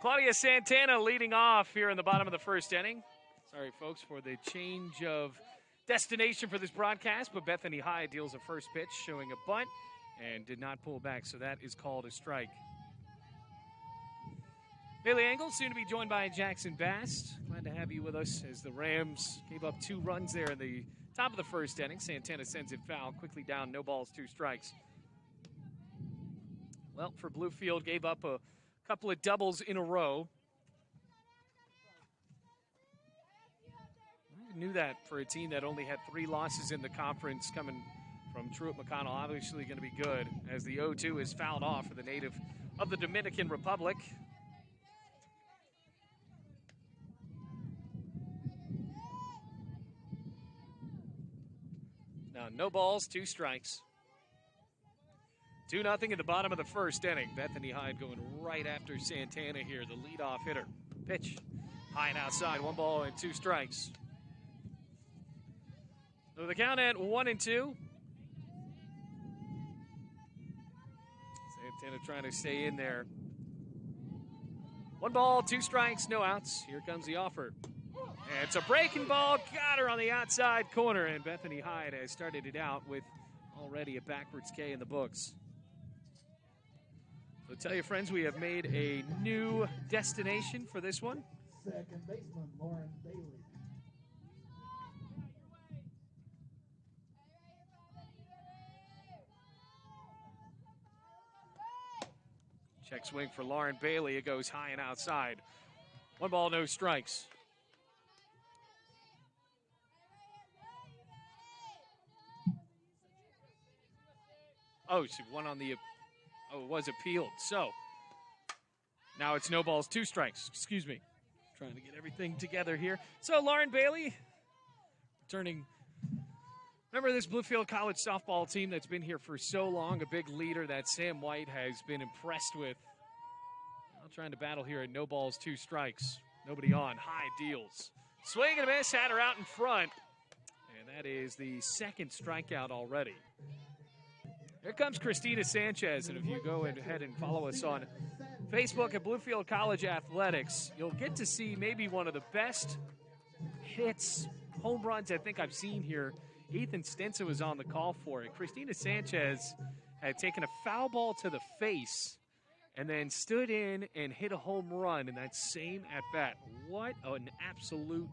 Claudia Santana leading off here in the bottom of the first inning. Sorry, folks, for the change of destination for this broadcast, but Bethany High deals a first pitch, showing a bunt, and did not pull back, so that is called a strike. Bailey Engel, soon to be joined by Jackson Bass. Glad to have you with us as the Rams gave up 2 runs there in the top of the first inning. Santana sends it foul, quickly down, no balls, 2 strikes. Well, for Bluefield, gave up a couple of doubles in a row. I knew that for a team that only had 3 losses in the conference coming from Truett Mcconel. Obviously going to be good as the 0-2 is fouled off for the native of the Dominican Republic. Now, no balls, 2 strikes. 2-0 in the bottom of the first inning. Bethany Hyde going right after Santana here, the leadoff hitter. Pitch, high and outside, 1 ball and 2 strikes. So the count at 1-2. Santana trying to stay in there. 1 ball, 2 strikes, no outs. Here comes the offer. And it's a breaking ball, got her on the outside corner, and Bethany Hyde has started it out with already a backwards K in the books. So tell your friends we have made a new destination for this one. Second baseman, Lauren Bailey. Check swing for Lauren Bailey. It goes high and outside. 1 ball, no strikes. Oh, she won on the... Oh, it was appealed. So, now it's no balls, 2 strikes. Excuse me. Trying to get everything together here. So, Lauren Bailey returning... Remember this Bluefield College softball team that's been here for so long, a big leader that Sam White has been impressed with. Now trying to battle here at no balls, 2 strikes. Nobody on. High deals. Swing and a miss, had her out in front. And that is the 2nd strikeout already. Here comes Christina Sanchez, and if you go ahead and follow us on Facebook at Bluefield College Athletics, you'll get to see maybe one of the best hits, home runs I think I've seen here. Ethan Stinson was on the call for it. Christina Sanchez had taken a foul ball to the face and then stood in and hit a home run in that same at-bat. What an absolute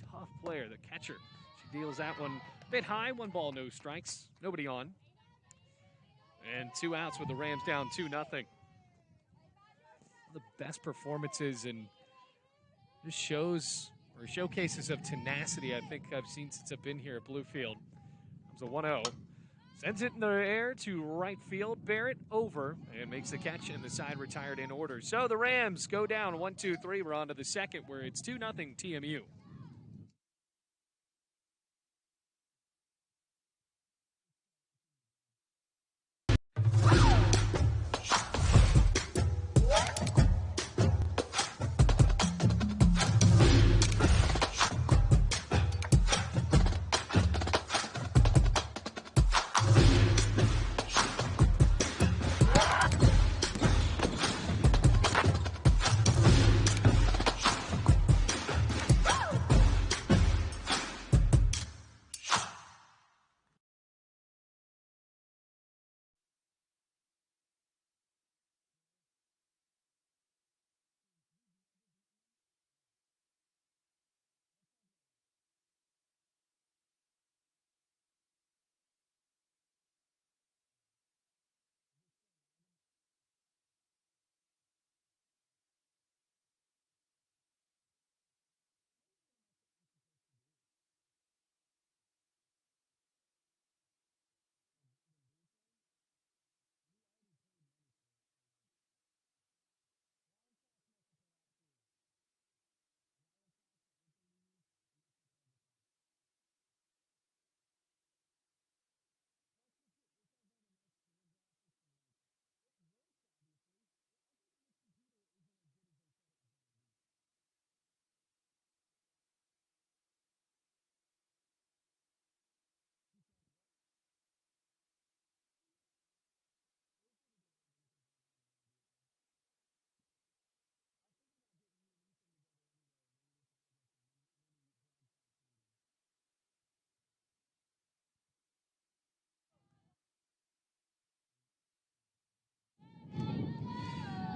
tough player, the catcher. She deals that one a bit high, 1 ball, no strikes, nobody on. And 2 outs with the Rams down 2-0. One of the best performances and just shows or showcases of tenacity I think I've seen since I've been here at Bluefield. Comes a 1-0. Sends it in the air to right field. Barrett over and makes the catch, and the side retired in order. So the Rams go down 1-2-3. We're on to the second where it's 2-0 TMU.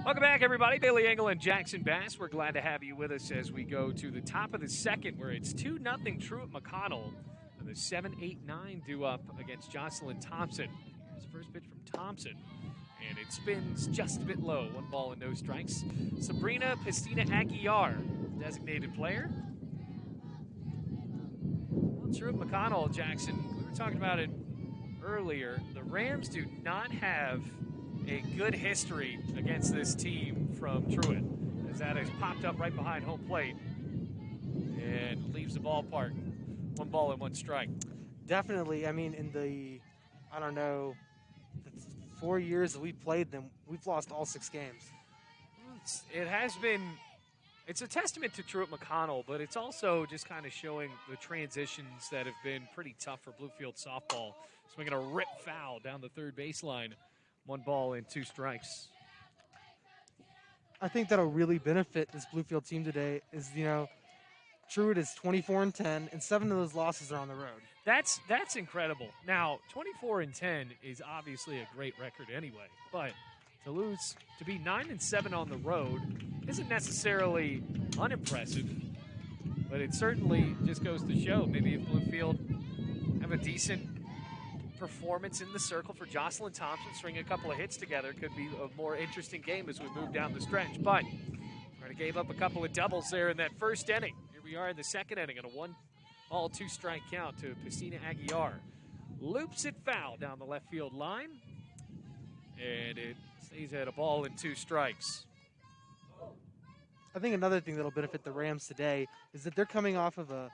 Welcome back, everybody. Bailey Engel and Jackson Bass. We're glad to have you with us as we go to the top of the second, where it's 2-0 Truett Mcconel. And the 7-8-9 due up against Jocelyn Thompson. Here's the first pitch from Thompson. And it spins just a bit low. 1 ball and no strikes. Sabrina Pistina Aguiar, designated player. Well, Truett Mcconel, Jackson, we were talking about it earlier. The Rams do not have a good history against this team from Truett, as that has popped up right behind home plate and leaves the ballpark. 1 ball and 1 strike. Definitely. I mean, in the, I don't know, the 4 years that we played them, we've lost all 6 games. It has been, it's a testament to Truett Mcconel, but it's also just kind of showing the transitions that have been pretty tough for Bluefield softball. Swinging a rip foul down the third baseline. 1 ball and 2 strikes. I think that'll really benefit this Bluefield team today is, you know, Truett is 24-10, and 7 of those losses are on the road. That's incredible. Now, 24-10 is obviously a great record anyway, but to be 9-7 on the road isn't necessarily unimpressive, but it certainly just goes to show maybe if Bluefield have a decent performance in the circle for Jocelyn Thompson, string a couple of hits together, could be a more interesting game as we move down the stretch. But Florida gave up a couple of doubles there in that first inning. Here we are in the second inning on a 1 ball 2 strike count to Pistina Aguiar. Loops it foul down the left field line, and it stays at a ball and 2 strikes. I think another thing that'll benefit the Rams today is that they're coming off of a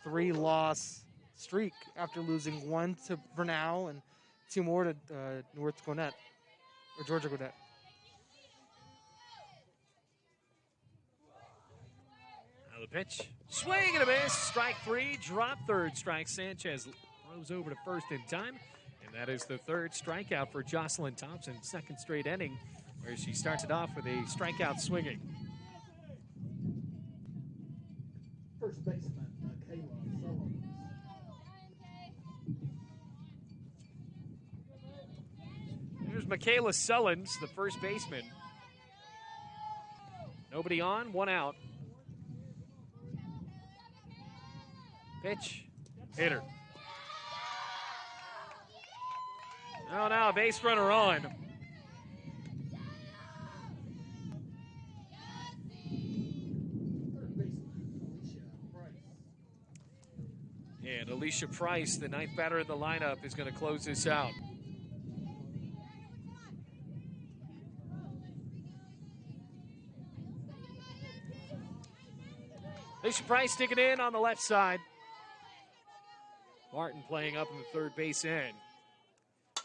3-loss streak after losing 1 to Vernal and 2 more to North Gwinnett, or Georgia Gwinnett. Now the pitch, swing and a miss, strike 3, drop third strike. Sanchez throws over to first in time, and that is the 3rd strikeout for Jocelyn Thompson, 2nd straight inning, where she starts it off with a strikeout swinging. First baseman, Mcconel Sullivan. Here's Michaela Sullins, the first baseman. Nobody on, 1 out. Pitch, hitter. Oh, now a base runner on. Third baseman, Alicia Price. And Alicia Price, the 9th batter in the lineup, is going to close this out. Alicia Price sticking in on the left side. Martin playing up in the third base end.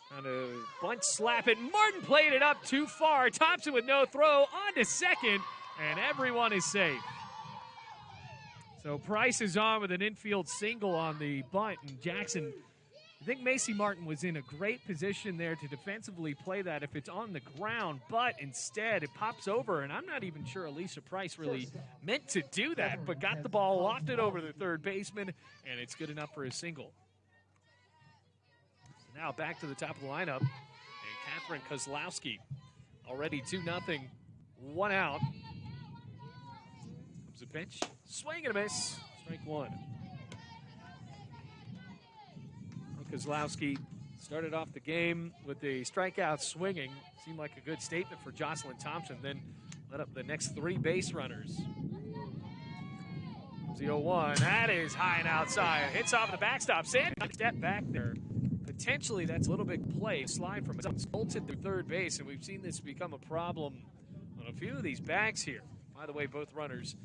Trying to bunt slap it. Martin played it up too far. Thompson with no throw on to second, and everyone is safe. So Price is on with an infield single on the bunt, and Jackson, I think Macy Martin was in a great position there to defensively play that if it's on the ground, but instead it pops over, and I'm not even sure Alicia Price really meant to do that, but got the ball lofted over the third baseman, and it's good enough for a single. So now back to the top of the lineup, and Catherine Kozlowski already 2-0, 1 out. Comes the pitch, swing and a miss, strike 1. Kozlowski started off the game with a strikeout swinging. Seemed like a good statement for Jocelyn Thompson, then let up the next 3 base runners. The 0-1, that is high and outside. Hits off the backstop. Sand step back there. Potentially that's a little big play. Slide from bolted to third base, and we've seen this become a problem on a few of these bags here. By the way, both runners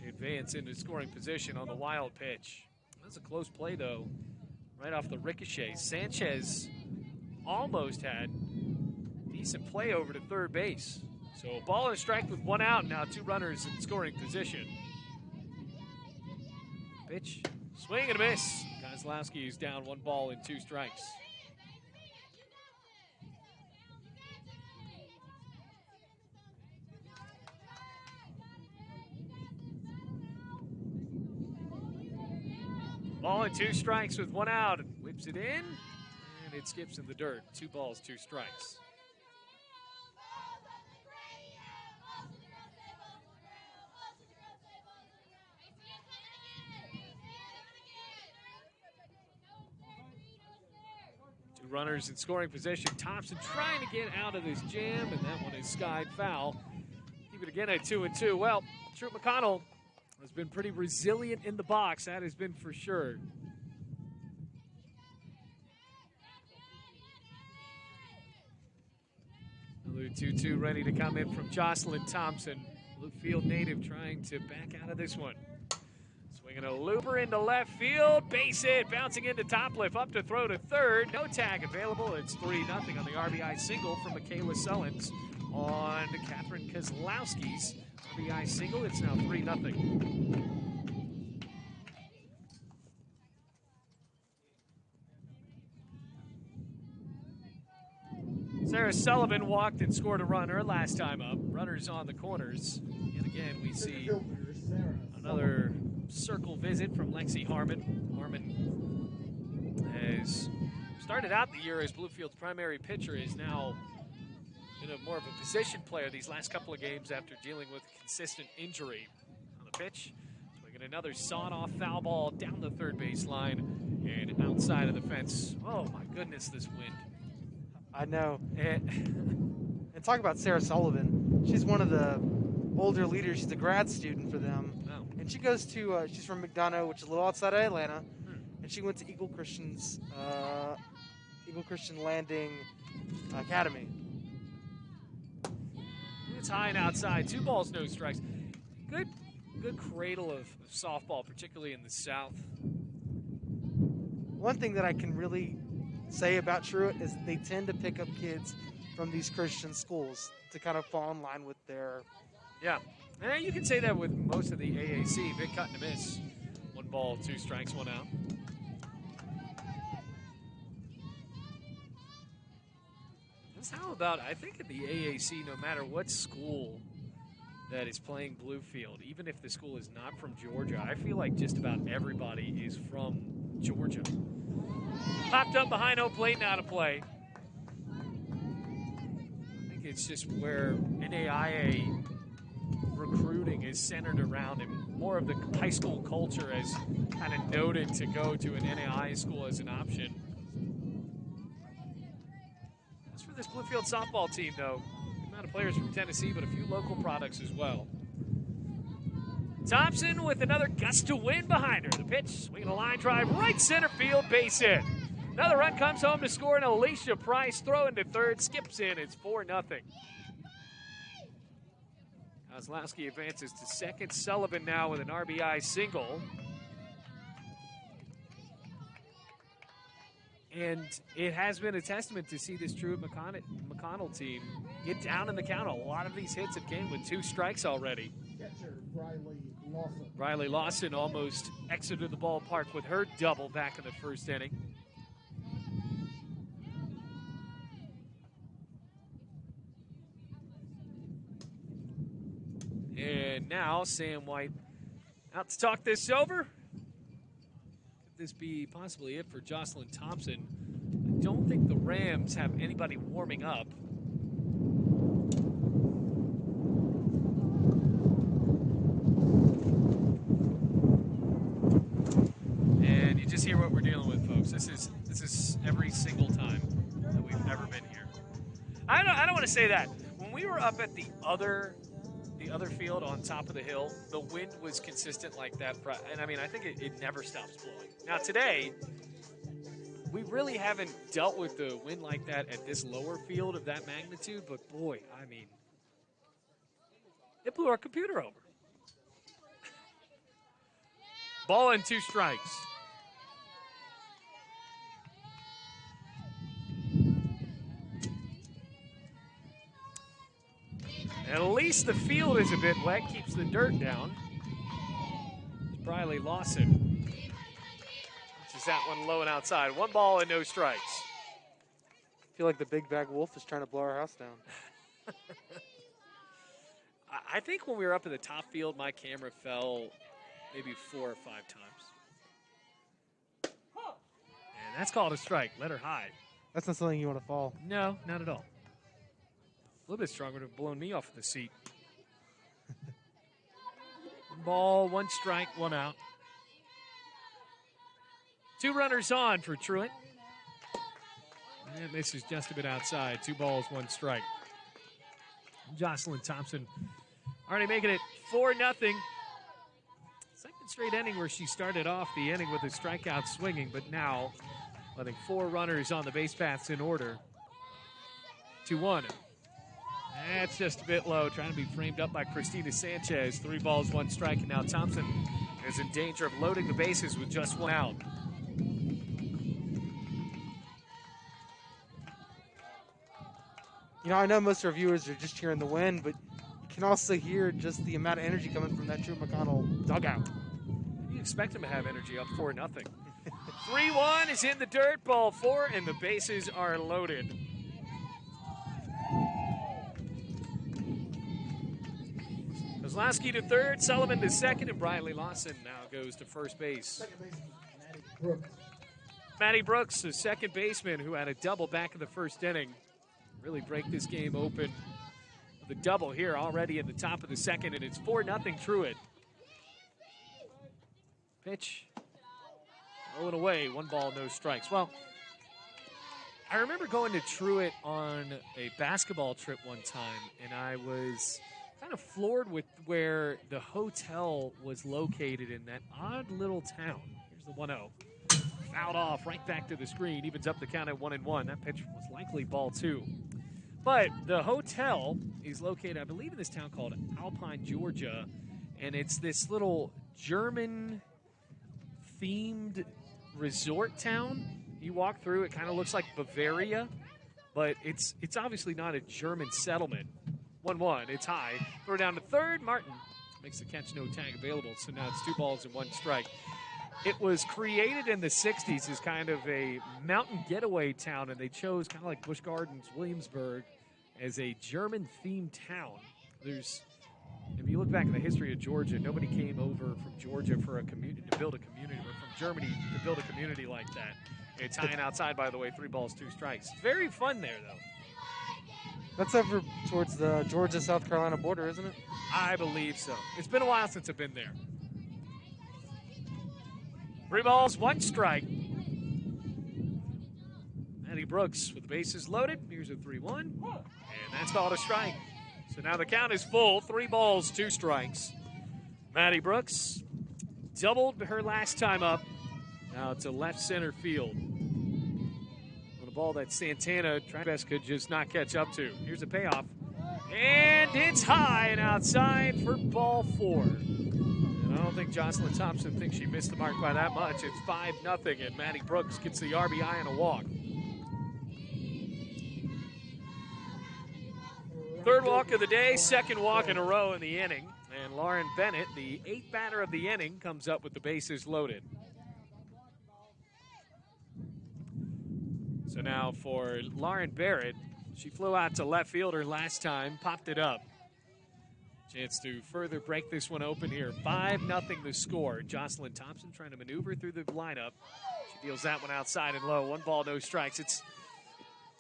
advance into scoring position on the wild pitch. That's a close play, though. Right off the ricochet. Sanchez almost had decent play over to third base. So a ball and a strike with 1 out. Now 2 runners in scoring position. Pitch, swing and a miss. Kozlowski is down 1 ball and 2 strikes. Ball and 2 strikes with 1 out. Whips it in, and it skips in the dirt. 2 balls, 2 strikes. runners in scoring position. Thompson trying to get out of this jam, and that one is skied foul. Keep it again at 2-2. Well, Truett Mcconel has been pretty resilient in the box. That has been for sure. Another 2-2 ready to come in from Jocelyn Thompson. Bluefield native trying to back out of this one. Swinging a looper into left field. Base hit. Bouncing into Topliff. Up to throw to third. No tag available. It's 3-0 on the RBI single from Michaela Sullins on Catherine Kozlowski's RBI single. It's now 3-0. Sarah Sullivan walked and scored a runner last time up. Runners on the corners. And again, we see another circle visit from Lexi Harmon. Harmon has started out the year as Bluefield's primary pitcher, is now been more of a position player these last couple of games after dealing with a consistent injury. On the pitch, swinging another sawed-off foul ball down the third base line and outside of the fence. Oh my goodness, this wind. I know. And talk about Sarah Sullivan. She's one of the older leaders. She's a grad student for them. Oh. And she goes to, she's from Mcconel, which is a little outside of Atlanta. And she went to Eagle Christian Landing Academy. It's high and outside. 2 balls, no strikes. Good cradle of softball, particularly in the South. One thing that I can really say about Truett is that they tend to pick up kids from these Christian schools to kind of fall in line with their... Yeah. And you can say that with most of the AAC. Big cut and a miss. 1 ball, 2 strikes, 1 out. That's how about, I think in the AAC, no matter what school that is playing Bluefield, even if the school is not from Georgia, I feel like just about everybody is from Georgia. Popped up behind home plate, now to play. I think it's just where NAIA recruiting is centered around, and more of the high school culture has kind of noted to go to an NAIA school as an option. As for this Bluefield softball team, though, the amount of players from Tennessee, but a few local products as well. Thompson with another gust of wind behind her. The pitch, swinging a line drive, right center field, base hit. Another run comes home to score, and Alicia Price throwing to third, skips in. It's 4-0. Kozlowski advances to second. Sullivan now with an RBI single. And it has been a testament to see this Truett Mcconel team get down in the count. A lot of these hits have came with 2 strikes already. Catcher Riley Lawson. Riley Lawson almost exited the ballpark with her double back in the first inning. And now Sam White out to talk this over. Could this be possibly it for Jocelyn Thompson? I don't think the Rams have anybody warming up. And you just hear what we're dealing with, folks. This is every single time that we've ever been here. I don't want to say that. When we were up at the other field on top of the hill, the wind was consistent like that. And I mean, I think it never stops blowing. Now today, we really haven't dealt with the wind like that at this lower field of that magnitude, but boy, I mean, it blew our computer over. Ball and 2 strikes. At least the field is a bit wet, keeps the dirt down. It's Briley Lawson. Which is that one low and outside. 1 ball and no strikes. I feel like the big bag wolf is trying to blow our house down. I think when we were up at the top field, my camera fell maybe 4 or 5 times. And that's called a strike. Let her hide. That's not something you want to fall. No, not at all. A little bit stronger to have blown me off the seat. 1 ball, 1 strike, 1 out. 2 runners on for Truett. And misses just a bit outside. 2 balls, 1 strike. Jocelyn Thompson already making it 4-0. Second straight inning where she started off the inning with a strikeout swinging, but now letting 4 runners on the base paths in order. 2-1. That's just a bit low, trying to be framed up by Christina Sanchez. 3 balls, 1 strike, and now Thompson is in danger of loading the bases with just 1 out. You know, I know most of our viewers are just cheering the win, but you can also hear just the amount of energy coming from that Truett Mcconel dugout. You expect him to have energy up 4-0. 3-1 is in the dirt, ball 4, and the bases are loaded. Kozlowski to third, Sullivan to second, and Briley Lawson now goes to first base. Second baseman, Maddie Brooks. Matty Brooks, the second baseman who had a double back in the first inning, really break this game open with a double here already in the top of the second, and it's 4-0 Truett. Pitch, rolling away, 1 ball, no strikes. Well, I remember going to Truett on a basketball trip one time, and I was kind of floored with where the hotel was located in that odd little town. Here's the 1-0. Fouled off right back to the screen, evens up the count at 1-1. That pitch was likely ball 2. But the hotel is located, I believe, in this town called Alpine, Georgia, and it's this little German-themed resort town. You walk through, it kind of looks like Bavaria, but it's obviously not a German settlement. 1-1, it's high. Throw down to third. Martin makes the catch, no tag available. So now it's 2 balls and 1 strike. It was created in the 60s as kind of a mountain getaway town, and they chose kind of like Busch Gardens, Williamsburg, as a German-themed town. If you look back at the history of Georgia, nobody came over from Georgia for a community to build a community, or from Germany to build a community like that. It's tying outside, by the way, 3 balls, 2 strikes. Very fun there, though. That's over towards the Georgia-South Carolina border, isn't it? I believe so. It's been a while since I've been there. 3 balls, 1 strike. Maddie Brooks with the bases loaded. Here's a 3-1. And that's called a strike. So now the count is full. 3 balls, 2 strikes. Maddie Brooks doubled her last time up. Now to left center field. On a ball that Santana best could just not catch up to. Here's a payoff. And it's high and outside for ball 4. And I don't think Jocelyn Thompson thinks she missed the mark by that much. It's 5-0, and Maddie Brooks gets the RBI and a walk. Third walk of the day, second walk in a row in the inning. And Lauren Bennett, the 8th batter of the inning, comes up with the bases loaded. So now for Lauren Barrett, she flew out to left fielder last time, popped it up. Chance to further break this one open here. 5-0 the score. Jocelyn Thompson trying to maneuver through the lineup. She deals that one outside and low. 1 ball, no strikes. It's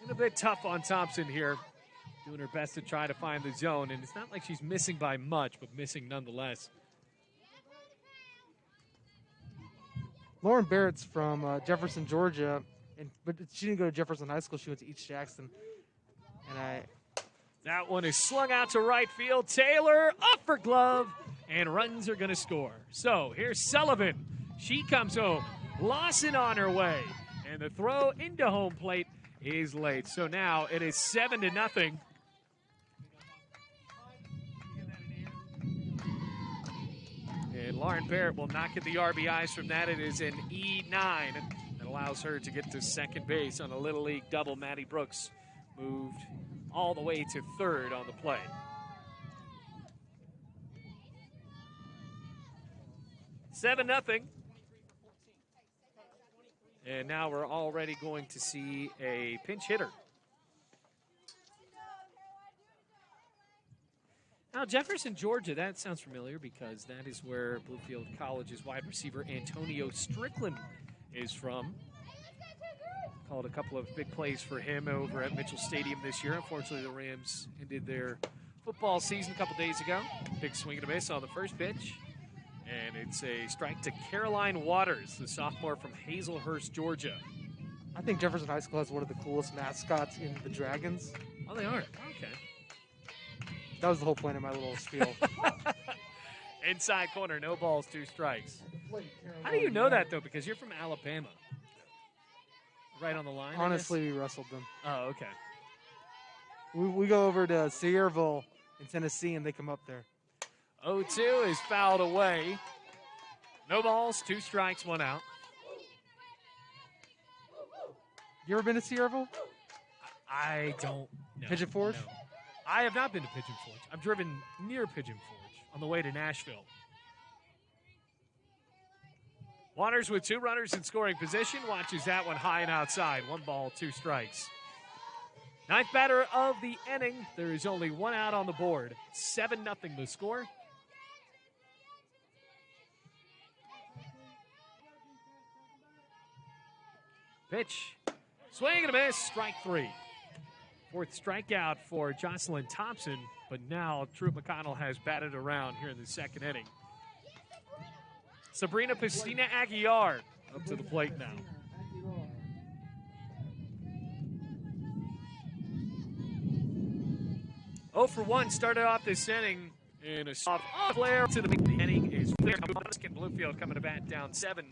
been a bit tough on Thompson here. Doing her best to try to find the zone, and it's not like she's missing by much, but missing nonetheless. Lauren Barrett's from Jefferson, Georgia, but she didn't go to Jefferson High School. She went to East Jackson. That one is slung out to right field. Taylor up for glove, and runs are going to score. So here's Sullivan. She comes home. Lawson on her way, and the throw into home plate is late. So now it is 7-0. And Lauren Barrett will not get the RBIs from that. It is an E9 that allows her to get to second base on a Little League double. Maddie Brooks moved all the way to third on the play. Seven nothing. And now we're already going to see a pinch hitter. Now, Jefferson, Georgia, that sounds familiar because that is where Bluefield College's wide receiver Antonio Strickland is from. Called a couple of big plays for him over at Mitchell Stadium this year. Unfortunately, the Rams ended their football season a couple days ago. Big swing and a miss on the first pitch. And it's a strike to Caroline Waters, the sophomore from Hazelhurst, Georgia. I think Jefferson High School has one of the coolest mascots in the Dragons. Oh, they are? Okay. That was the whole point of my little spiel. Inside corner, no balls, 2 strikes. How do you know that, though? Because you're from Alabama. Right on the line, Honestly, we wrestled them. Oh, okay. We go over to Sierreville in Tennessee, and they come up there. 0-2 is fouled away. No balls, 2 strikes, 1 out. You ever been to Sierreville? I don't know. Pigeon Forge? No. I have not been to Pigeon Forge. I've driven near Pigeon Forge on the way to Nashville. Waters with 2 runners in scoring position. Watches that one high and outside. 1 ball, 2 strikes. 9th batter of the inning. There is only 1 out on the board. 7-0 the score. Pitch. Swing and a miss. Strike 3. 4th strikeout for Jocelyn Thompson. But now Truett Mcconel has batted around here in the 2nd inning. Sabrina Pistina Aguiar up to the plate now. Oh for 1 started off this inning in a soft flare to the inning is clear. Bluefield coming to bat down 7-0.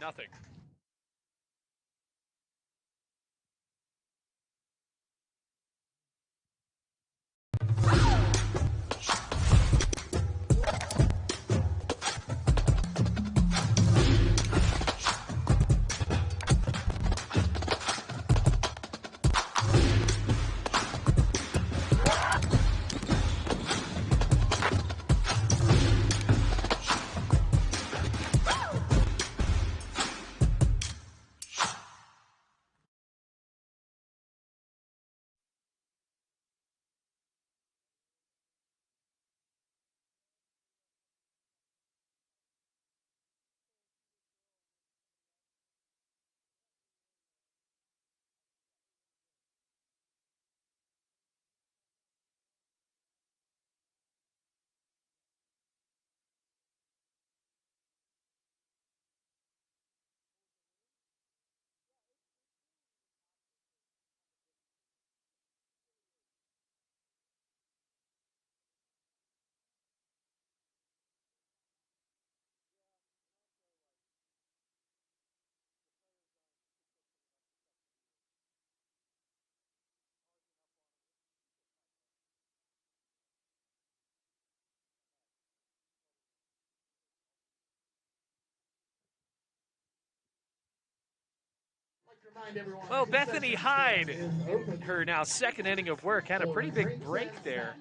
Well, Bethany Hyde, in her now 2nd inning of work, had a pretty big break there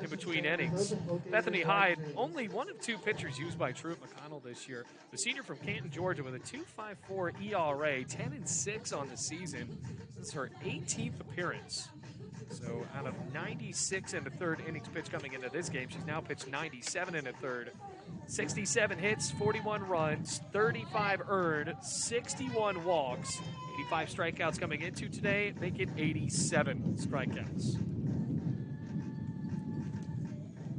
in between innings. Bethany Hyde, only 1 of 2 pitchers used by Truett Mcconel this year. The senior from Canton, Georgia, with a 2.54 ERA, 10-6 on the season. This is her 18th appearance. So out of 96 and a third innings pitched coming into this game, she's now pitched 97 and a third. 67 hits, 41 runs, 35 earned, 61 walks, 85 strikeouts coming into today, make it 87 strikeouts.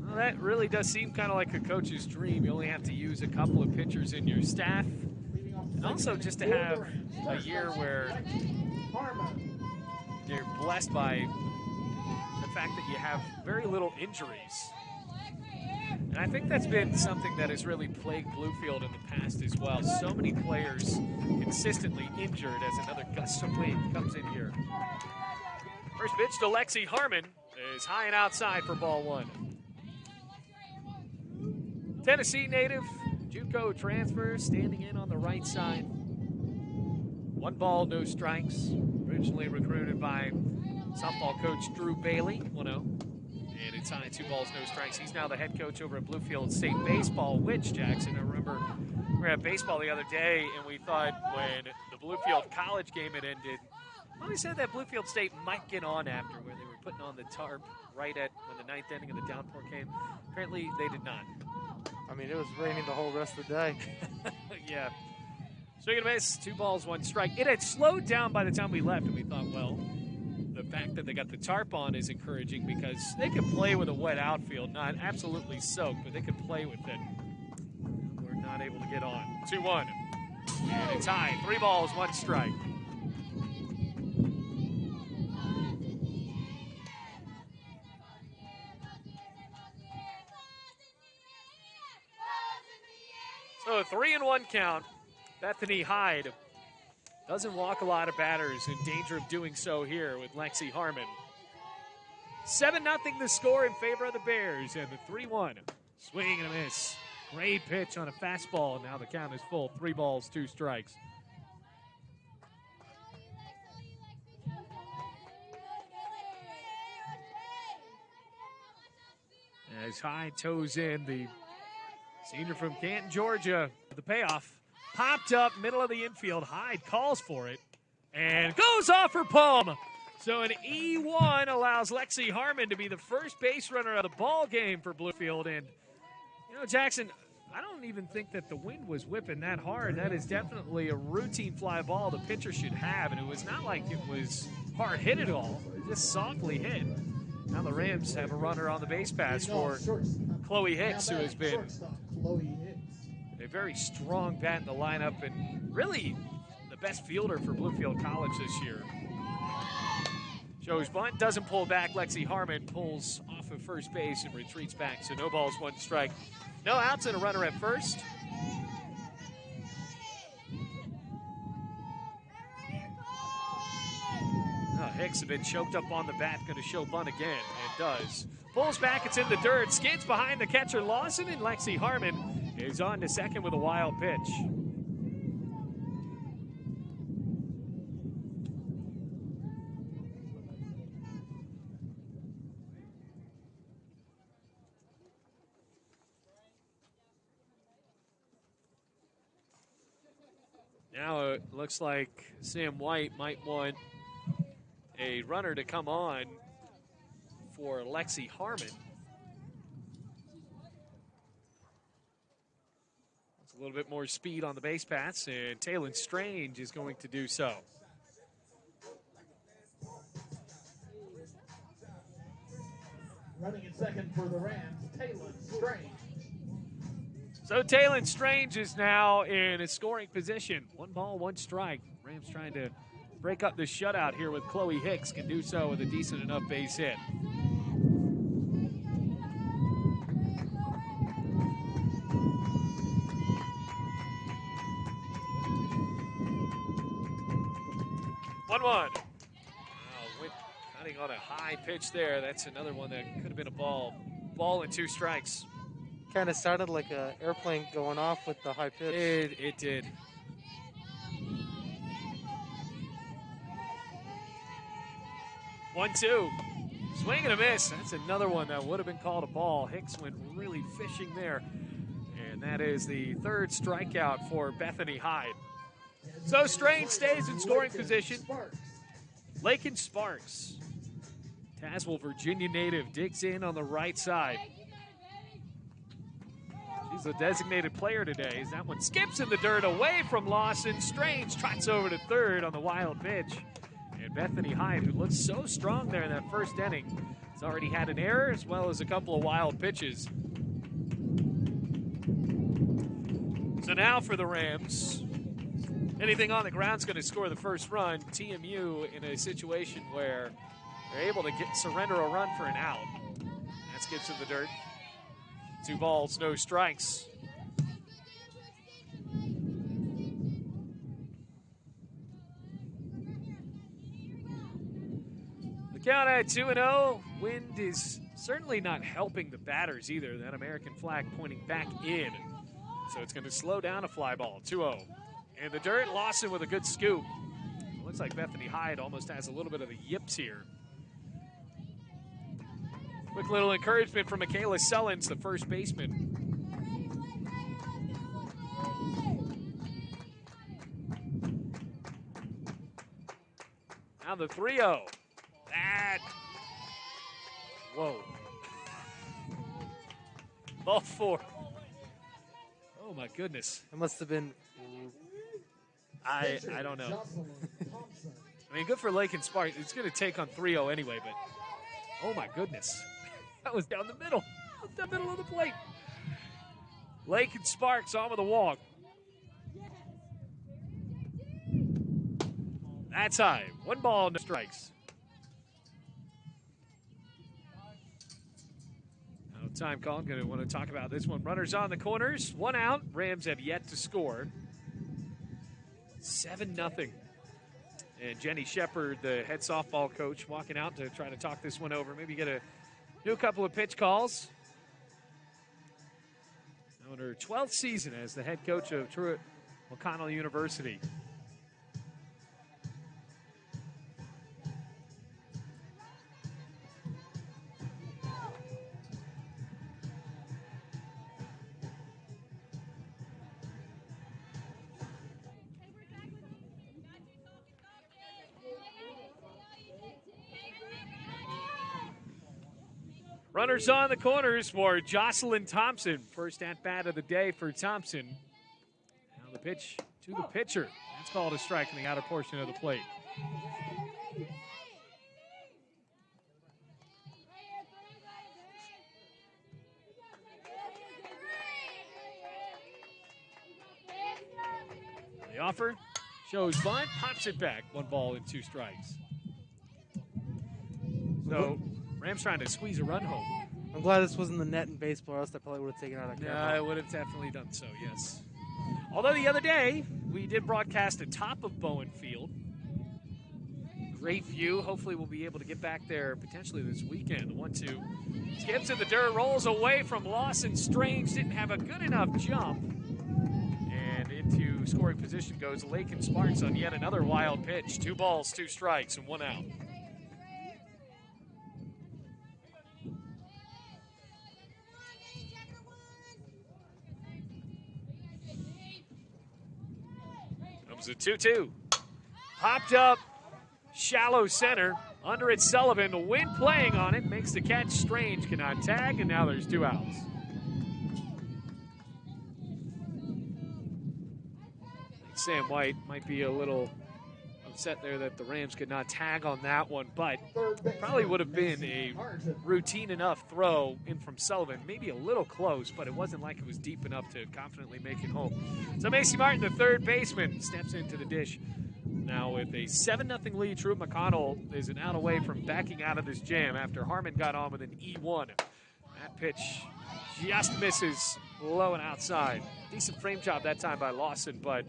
Well, that really does seem kind of like a coach's dream. You only have to use a couple of pitchers in your staff. And also just to have a year where you're blessed by the fact that you have very little injuries. And I think that's been something that has really plagued Bluefield in the past as well. So many players consistently injured as another gust of wind comes in here. First pitch to Lexi Harmon is high and outside for ball 1. Tennessee native, JUCO transfer, standing in on the right side. 1 ball, no strikes. Originally recruited by softball coach Drew Bailey, 1-0. And it's high, 2 balls, no strikes. He's now the head coach over at Bluefield State Baseball, which, Jackson, I remember we were at baseball the other day, and we thought when the Bluefield College game had ended, well, we said that Bluefield State might get on after, where they were putting on the tarp right at when the 9th inning of the downpour came. Apparently, they did not. I mean, it was raining the whole rest of the day. Yeah. Swing and a miss, 2 balls, 1 strike. It had slowed down by the time we left, and we thought, well, the fact that they got the tarp on is encouraging because they could play with a wet outfield, not absolutely soaked, but they could play with it. We're not able to get on. 2-1. And it's high. 3 balls, 1 strike. So a 3-1 count. Bethany Hyde doesn't walk a lot of batters, in danger of doing so here with Lexi Harmon. 7-0 the score in favor of the Bears, and the 3-1. Swing and a miss. Great pitch on a fastball. Now the count is full. 3 balls, 2 strikes. As Hyde toes in, the senior from Canton, Georgia, the payoff. Popped up, middle of the infield. Hyde calls for it and goes off her palm. So an E1 allows Lexi Harmon to be the first base runner of the ball game for Bluefield. And, you know, Jackson, I don't even think that the wind was whipping that hard. That is definitely a routine fly ball the pitcher should have. And it was not like it was hard hit at all. Just softly hit. Now the Rams have a runner on the base paths for Chloe Hicks, who has been a very strong bat in the lineup and really the best fielder for Bluefield College this year. Shows bunt, doesn't pull back. Lexi Harmon pulls off of first base and retreats back. So no balls, 1 strike. No outs and a runner at first. Hicks a bit choked up on the bat, going to show bunt again, and does. Pulls back, it's in the dirt, skids behind the catcher Lawson, and Lexi Harmon is on to second with a wild pitch. Now it looks like Sam White might want a runner to come on for Lexi Harmon. It's a little bit more speed on the base paths, and Taylon Strange is going to do so. Running in second for the Rams, Taylon Strange. So Taylon Strange is now in a scoring position. 1 ball, 1 strike. Rams trying to break up the shutout here with Chloe Hicks. Can do so with a decent enough base hit. One. Cutting on a high pitch there. That's another one that could have been a ball. Ball and 2 strikes. Kind of sounded like an airplane going off with the high pitch. It did. One, 2. Swing and a miss. That's another one that would have been called a ball. Hicks went really fishing there. And that is the 3rd strikeout for Bethany Hyde. So Strange stays in scoring position. Lakin Sparks. Tazewell, Virginia native, digs in on the right side. She's a designated player today. As that one skips in the dirt away from Lawson. Strange trots over to third on the wild pitch. And Bethany Hyde, who looked so strong there in that first inning, has already had an error as well as a couple of wild pitches. So now for the Rams, anything on the ground is going to score the first run. TMU in a situation where they're able to surrender a run for an out. That skips in the dirt. 2 balls, no strikes. The count at 2-0. Wind is certainly not helping the batters either. That American flag pointing back in. So it's going to slow down a fly ball. 2-0. In the dirt, Lawson with a good scoop. It looks like Bethany Hyde almost has a little bit of the yips here. Quick little encouragement from Michaela Sullins, the first baseman. Now the 3-0. Whoa. Ball 4. Oh my goodness. It must have been. I don't know. I mean, good for Lakin Sparks. It's going to take on 3-0 anyway, but oh my goodness. That was down the middle. Down the middle of the plate. Lakin Sparks on with a walk. That's high. 1 ball, no strikes. Now time call. I'm going to want to talk about this one. Runners on the corners, 1 out. Rams have yet to score. 7-0. And Jenny Shepard, the head softball coach, walking out to try to talk this one over. Maybe get a new couple of pitch calls. Now in her 12th season as the head coach of Truett Mcconel University. Runners on the corners for Jocelyn Thompson. First at-bat of the day for Thompson. Now the pitch to the pitcher. That's called a strike in the outer portion of the plate. The offer shows bunt, pops it back. 1 ball and 2 strikes. So Rams trying to squeeze a run home. I'm glad this wasn't the net in baseball, or else I probably would have taken out a Yeah, I would have definitely done so, yes. Although the other day, we did broadcast atop of Bowen Field. Great view. Hopefully we'll be able to get back there potentially this weekend. The 1-2. Skips in the dirt, rolls away from Lawson. Strange didn't have a good enough jump. And into scoring position goes Lakin Sparks on yet another wild pitch. 2 balls, 2 strikes, and 1 out. Comes a 2-2. Popped up, shallow center. Under it, Sullivan. The wind playing on it makes the catch. Strange cannot tag, and now there's 2 outs. Sam White might be a little upset there that the Rams could not tag on that one, but probably would have been a routine enough throw in from Sullivan. Maybe a little close, but it wasn't like it was deep enough to confidently make it home. So Macy Martin, the third baseman, steps into the dish. Now with a 7-0 lead, Truett Mcconel is an out away from backing out of this jam after Harmon got on with an E1. That pitch just misses low and outside. Decent frame job that time by Lawson, but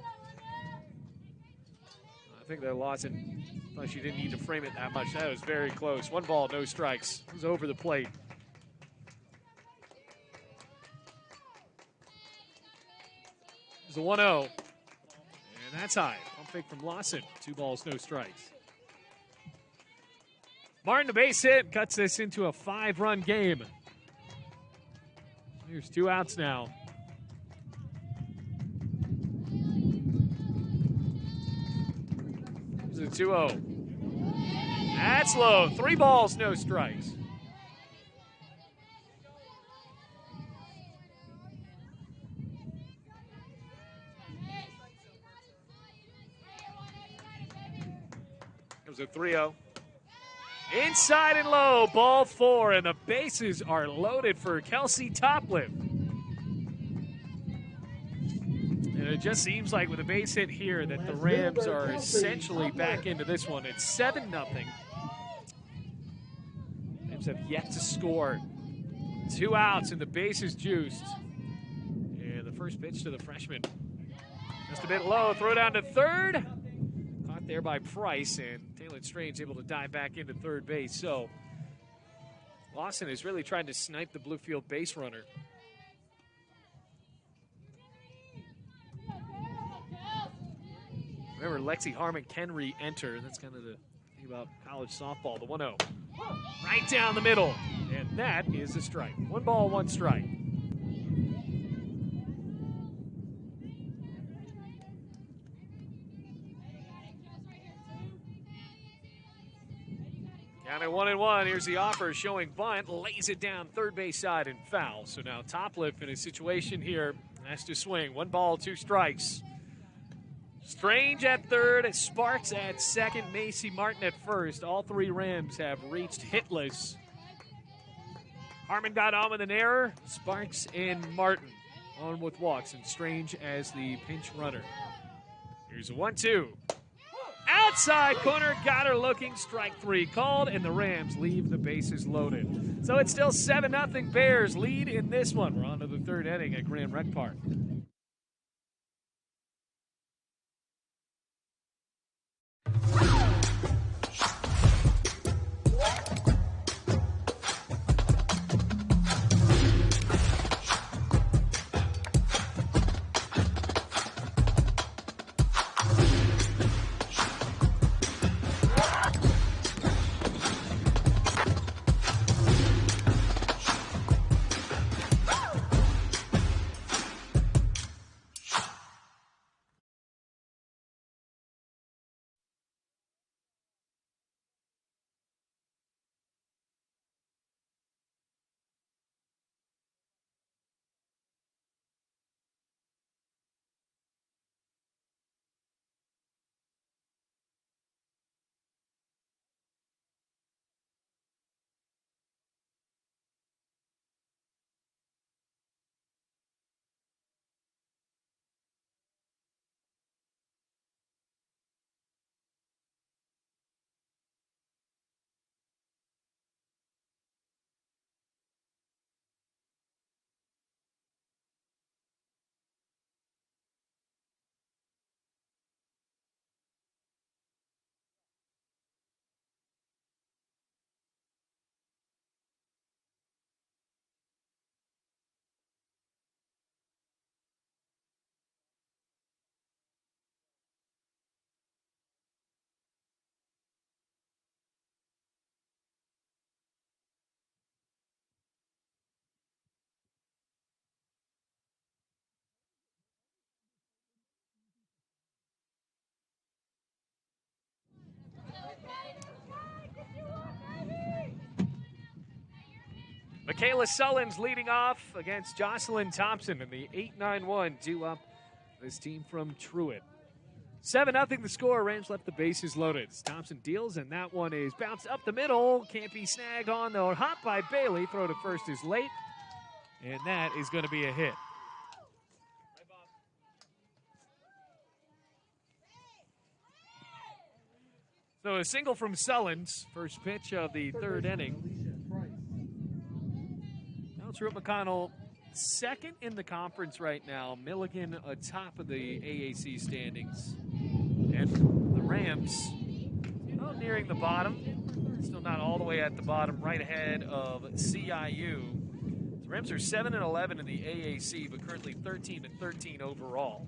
I think that Lawson thought she didn't need to frame it that much. That was very close. 1 ball, no strikes. It was over the plate. It was a 1-0. And that's high. Pump fake from Lawson. 2 balls, no strikes. Martin, the base hit, cuts this into a 5-run game. Here's 2 outs now. It's a 2-0. That's low. 3 balls, no strikes. It was a 3-0. Inside and low, ball 4, and the bases are loaded for Kelsey Topliff. And it just seems like with a base hit here that the Rams are essentially back into this one. It's 7-0. Rams have yet to score. 2 outs and the base is juiced. And the first pitch to the freshman. Just a bit low, throw down to third. Caught there by Price, and Taylor Strange able to dive back into third base. So Lawson is really trying to snipe the Bluefield base runner. Remember, Lexi Harmon can re-enter. That's kind of the thing about college softball. The 1-0. Right down the middle. And that is a strike. 1 ball, 1 strike. Down at 1-1. Here's the offer showing bunt. Lays it down third base side and foul. So now Topliff in a situation here has to swing. 1 ball, 2 strikes. Strange at third, Sparks at second, Macy Martin at first. All 3 Rams have reached hitless. Harmon got on with an error. Sparks and Martin on with walks, and Strange as the pinch runner. Here's a 1-2. Outside corner, got her looking. Strike 3 called, and the Rams leave the bases loaded. So it's still 7-0 Bears lead in this one. We're on to the third inning at Grand Rec Park. Michaela Sullins leading off against Jocelyn Thompson in the 8-9-1 due up this team from Truett. 7-0 the score. Rams left the bases loaded. Thompson deals, and that one is bounced up the middle. Can't be snagged on the hop by Bailey. Throw to first is late, and that is going to be a hit. So a single from Sullins, first pitch of the third inning. Now Truett Mcconel second in the conference right now. Milligan atop of the AAC standings. And the Rams, nearing the bottom. Still not all the way at the bottom, right ahead of CIU. The Rams are 7-11 in the AAC, but currently 13-13 overall.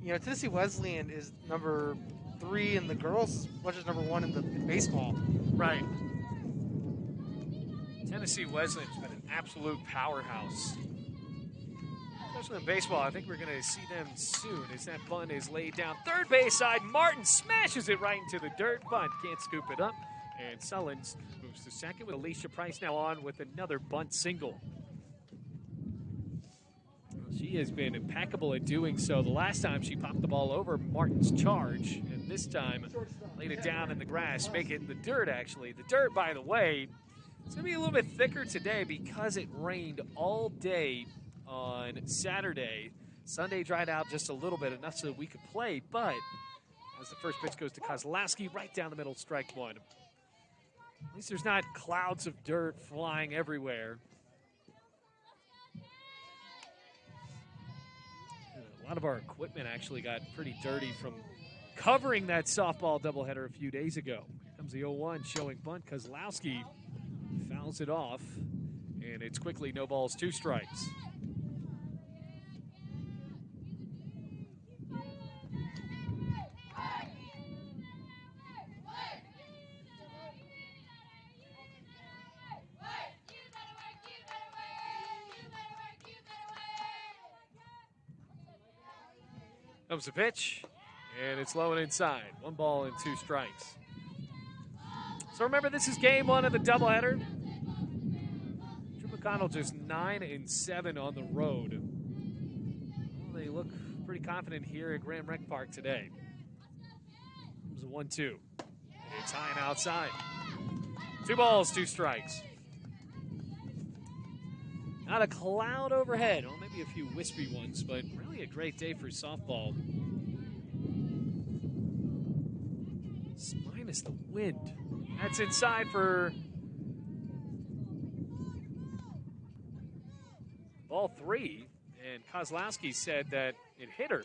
You know, Tennessee Wesleyan is number 3 in the girls as much as number 1 in baseball. Right. Tennessee Wesleyan's been an absolute powerhouse. Especially in baseball. I think we're going to see them soon as that bunt is laid down. Third base side, Martin smashes it right into the dirt. Bunt can't scoop it up. And Sullins moves to second with Alicia Price now on with another bunt single. She has been impeccable at doing so. The last time she popped the ball over Martin's charge, and this time laid it down in the grass, make it in the dirt, actually. The dirt, by the way, it's going to be a little bit thicker today because it rained all day on Saturday. Sunday dried out just a little bit, enough so that we could play, but as the first pitch goes to Kozlowski, right down the middle, strike one. At least there's not clouds of dirt flying everywhere. A lot of our equipment actually got pretty dirty from covering that softball doubleheader a few days ago. Here comes the 0-1 showing bunt. Kozlowski fouls it off, and it's quickly no balls, 2 strikes. Comes the pitch, and it's low and inside. 1 ball and 2 strikes. So remember, this is game 1 of the doubleheader. Mcconel just 9-7 on the road. Well, they look pretty confident here at Grand Rec Park today. Comes a 1-2. It's high and outside. 2 balls, 2 strikes. Not a cloud overhead. Well, maybe a few wispy ones, but really a great day for softball. minus the wind. That's inside for ball 3, and Kozlowski said that it hit her.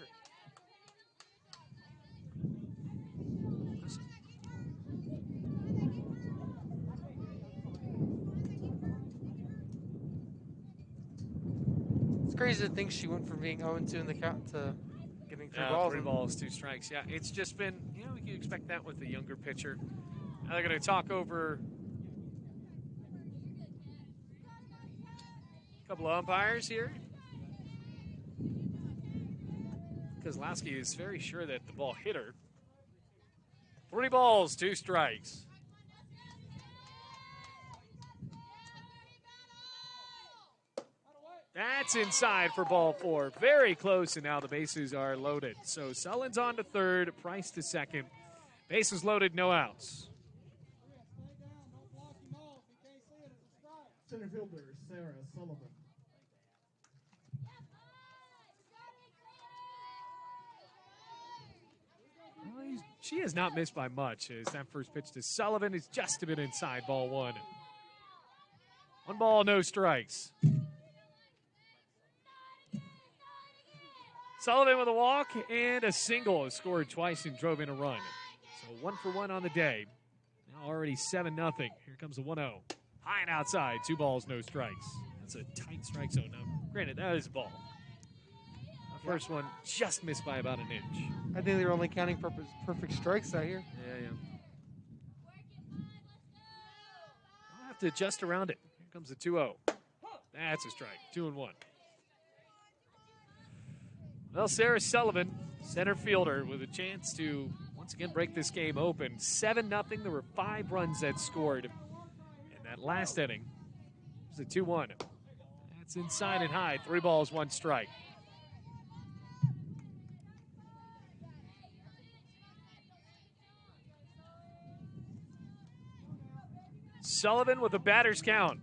It's crazy to think she went from being 0-2 in the count to getting 3 balls. 3 balls, 2 strikes. Yeah, it's just been, you know, you expect that with a younger pitcher. Now they're going to talk over a couple of umpires here. Kozlowski is very sure that the ball hit her. 3 balls, 2 strikes. That's inside for ball 4. Very close, and now the bases are loaded. So Sullen's on to third, Price to second. Bases loaded, no outs. Center fielder Sarah Sullivan. Well, she has not missed by much, as that first pitch to Sullivan is just a bit inside, ball 1. 1 ball, no strikes. Sullivan with a walk and a single, has scored twice and drove in a run. So 1 for 1 on the day. Now already 7-0. Here comes the 1-0. High and outside, 2 balls, no strikes. That's a tight strike zone. Now, granted, that is a ball. The first one just missed by about an inch. I think they're only counting perfect strikes out here. Yeah. I'll have to adjust around it. Here comes the 2-0. That's a strike. 2-1. Well, Sarah Sullivan, center fielder, with a chance to once again break this game open. 7-0. There were 5 runs that scored in that last inning. It was a 2-1. That's inside and high. 3 balls, 1 strike. Sullivan with a batter's count.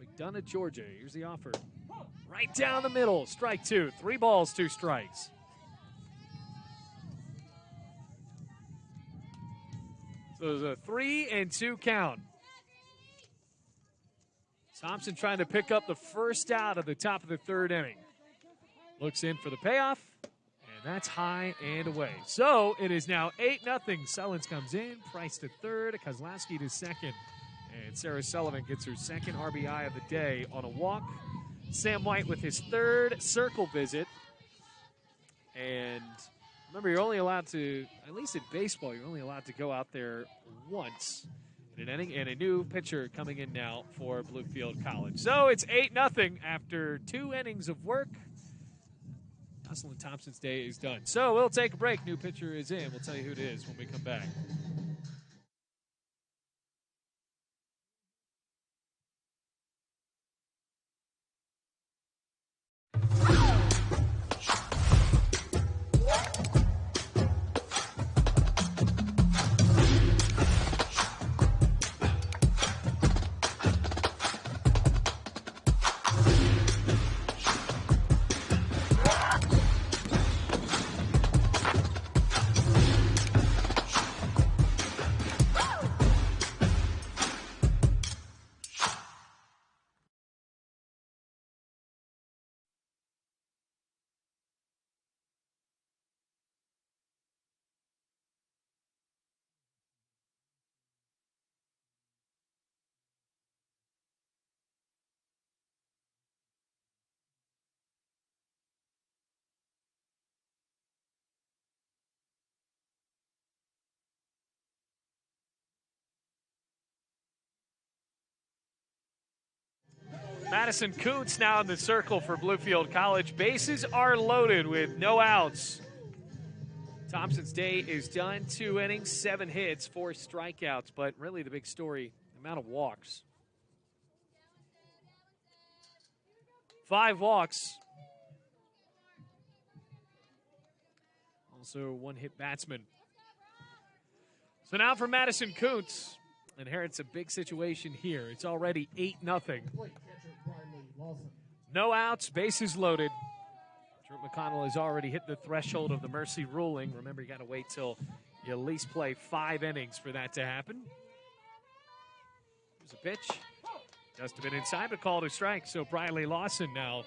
McDonough, Georgia. Here's the offer. Right down the middle. Strike 2. 3 balls, 2 strikes. So it was a 3-2 count. Thompson trying to pick up the first out of the top of the 3rd inning. Looks in for the payoff, and that's high and away. So it is now 8-0. Sullins comes in, Price to 3rd, Kozlowski to 2nd, and Sarah Sullivan gets her 2nd RBI of the day on a walk. Sam White with his 3rd circle visit. And remember, you're only allowed to, at least in baseball, you're only allowed to go out there once in an inning. And a new pitcher coming in now for Bluefield College. So it's 8-0 after 2 innings of work. Jocelyn Thompson's day is done. So we'll take a break. New pitcher is in. We'll tell you who it is when we come back. Madison Kuntz now in the circle for Bluefield College. Bases are loaded with no outs. Thompson's day is done. 2 innings, 7 hits, 4 strikeouts. But really the big story, the amount of walks. 5 walks. Also 1 hit batsman. So now for Madison Kuntz. Inherits a big situation here. It's already 8-0. No outs, bases loaded. Mcconel has already hit the threshold of the mercy ruling. Remember, you got to wait till You at least play 5 innings for that to happen. Here's a pitch. Just a bit inside, but called a strike. So Briley Lawson now,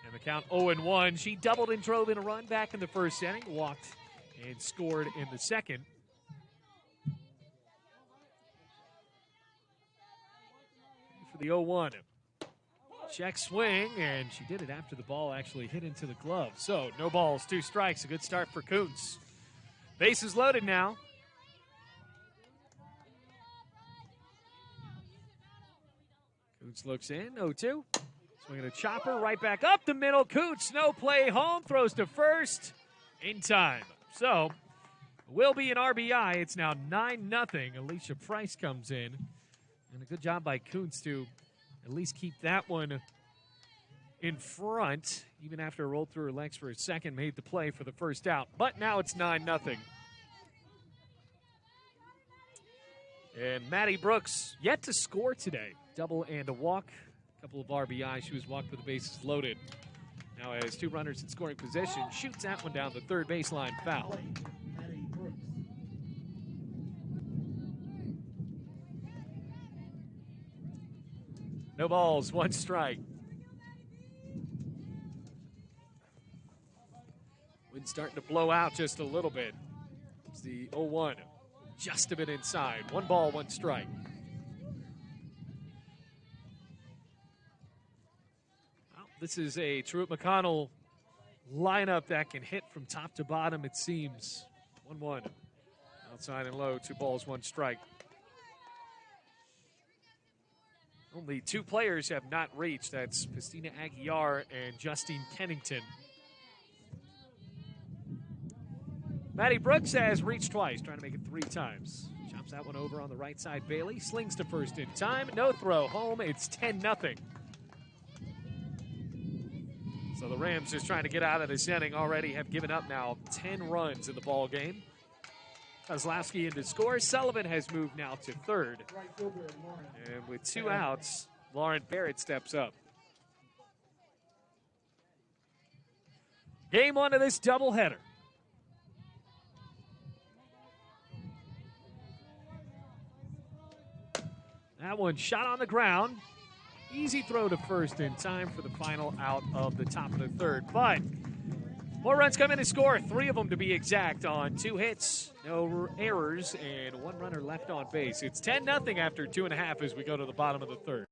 and the count 0-1. She doubled and drove in a run back in the first inning, walked and scored in the second. For the 0-1. Check swing, and she did it after the ball actually hit into the glove. So no balls, 2 strikes. A good start for Kuntz. Bases loaded now. Kuntz looks in, 0-2. Swinging a chopper right back up the middle. Kuntz, no play home, throws to first in time. So will be an RBI. It's now 9-0. Alicia Price comes in. And a good job by Kuntz to at least keep that one in front, even after it rolled through her legs for a second, made the play for the first out. But now it's 9-0. And Maddie Brooks yet to score today. Double and a walk. A couple of RBI. She was walked with the bases loaded. Now has 2 runners in scoring position. Shoots that one down the third baseline, foul. No balls, 1 strike. Wind starting to blow out just a little bit. It's the 0-1. Just a bit inside. 1 ball, 1 strike. Well, this is a Truett Mcconel lineup that can hit from top to bottom, it seems. 1-1. Outside and low, 2 balls, 1 strike. Only 2 players have not reached. That's Pistina Aguiar and Justine Kennington. Maddie Brooks has reached twice, trying to make it 3 times. Chops that one over on the right side. Bailey slings to first in time. No throw home. It's 10-0. So the Rams just trying to get out of this inning. Already have given up now 10 runs in the ball game. Kozlowski in to score. Sullivan has moved now to third. And with 2 outs, Lauren Barrett steps up. Game 1 of this doubleheader. That one shot on the ground. Easy throw to first in time for the final out of the top of the third. But more runs come in to score, 3 of them to be exact on 2 hits, no errors, and 1 runner left on base. It's 10-0 after 2.5 as we go to the bottom of the third.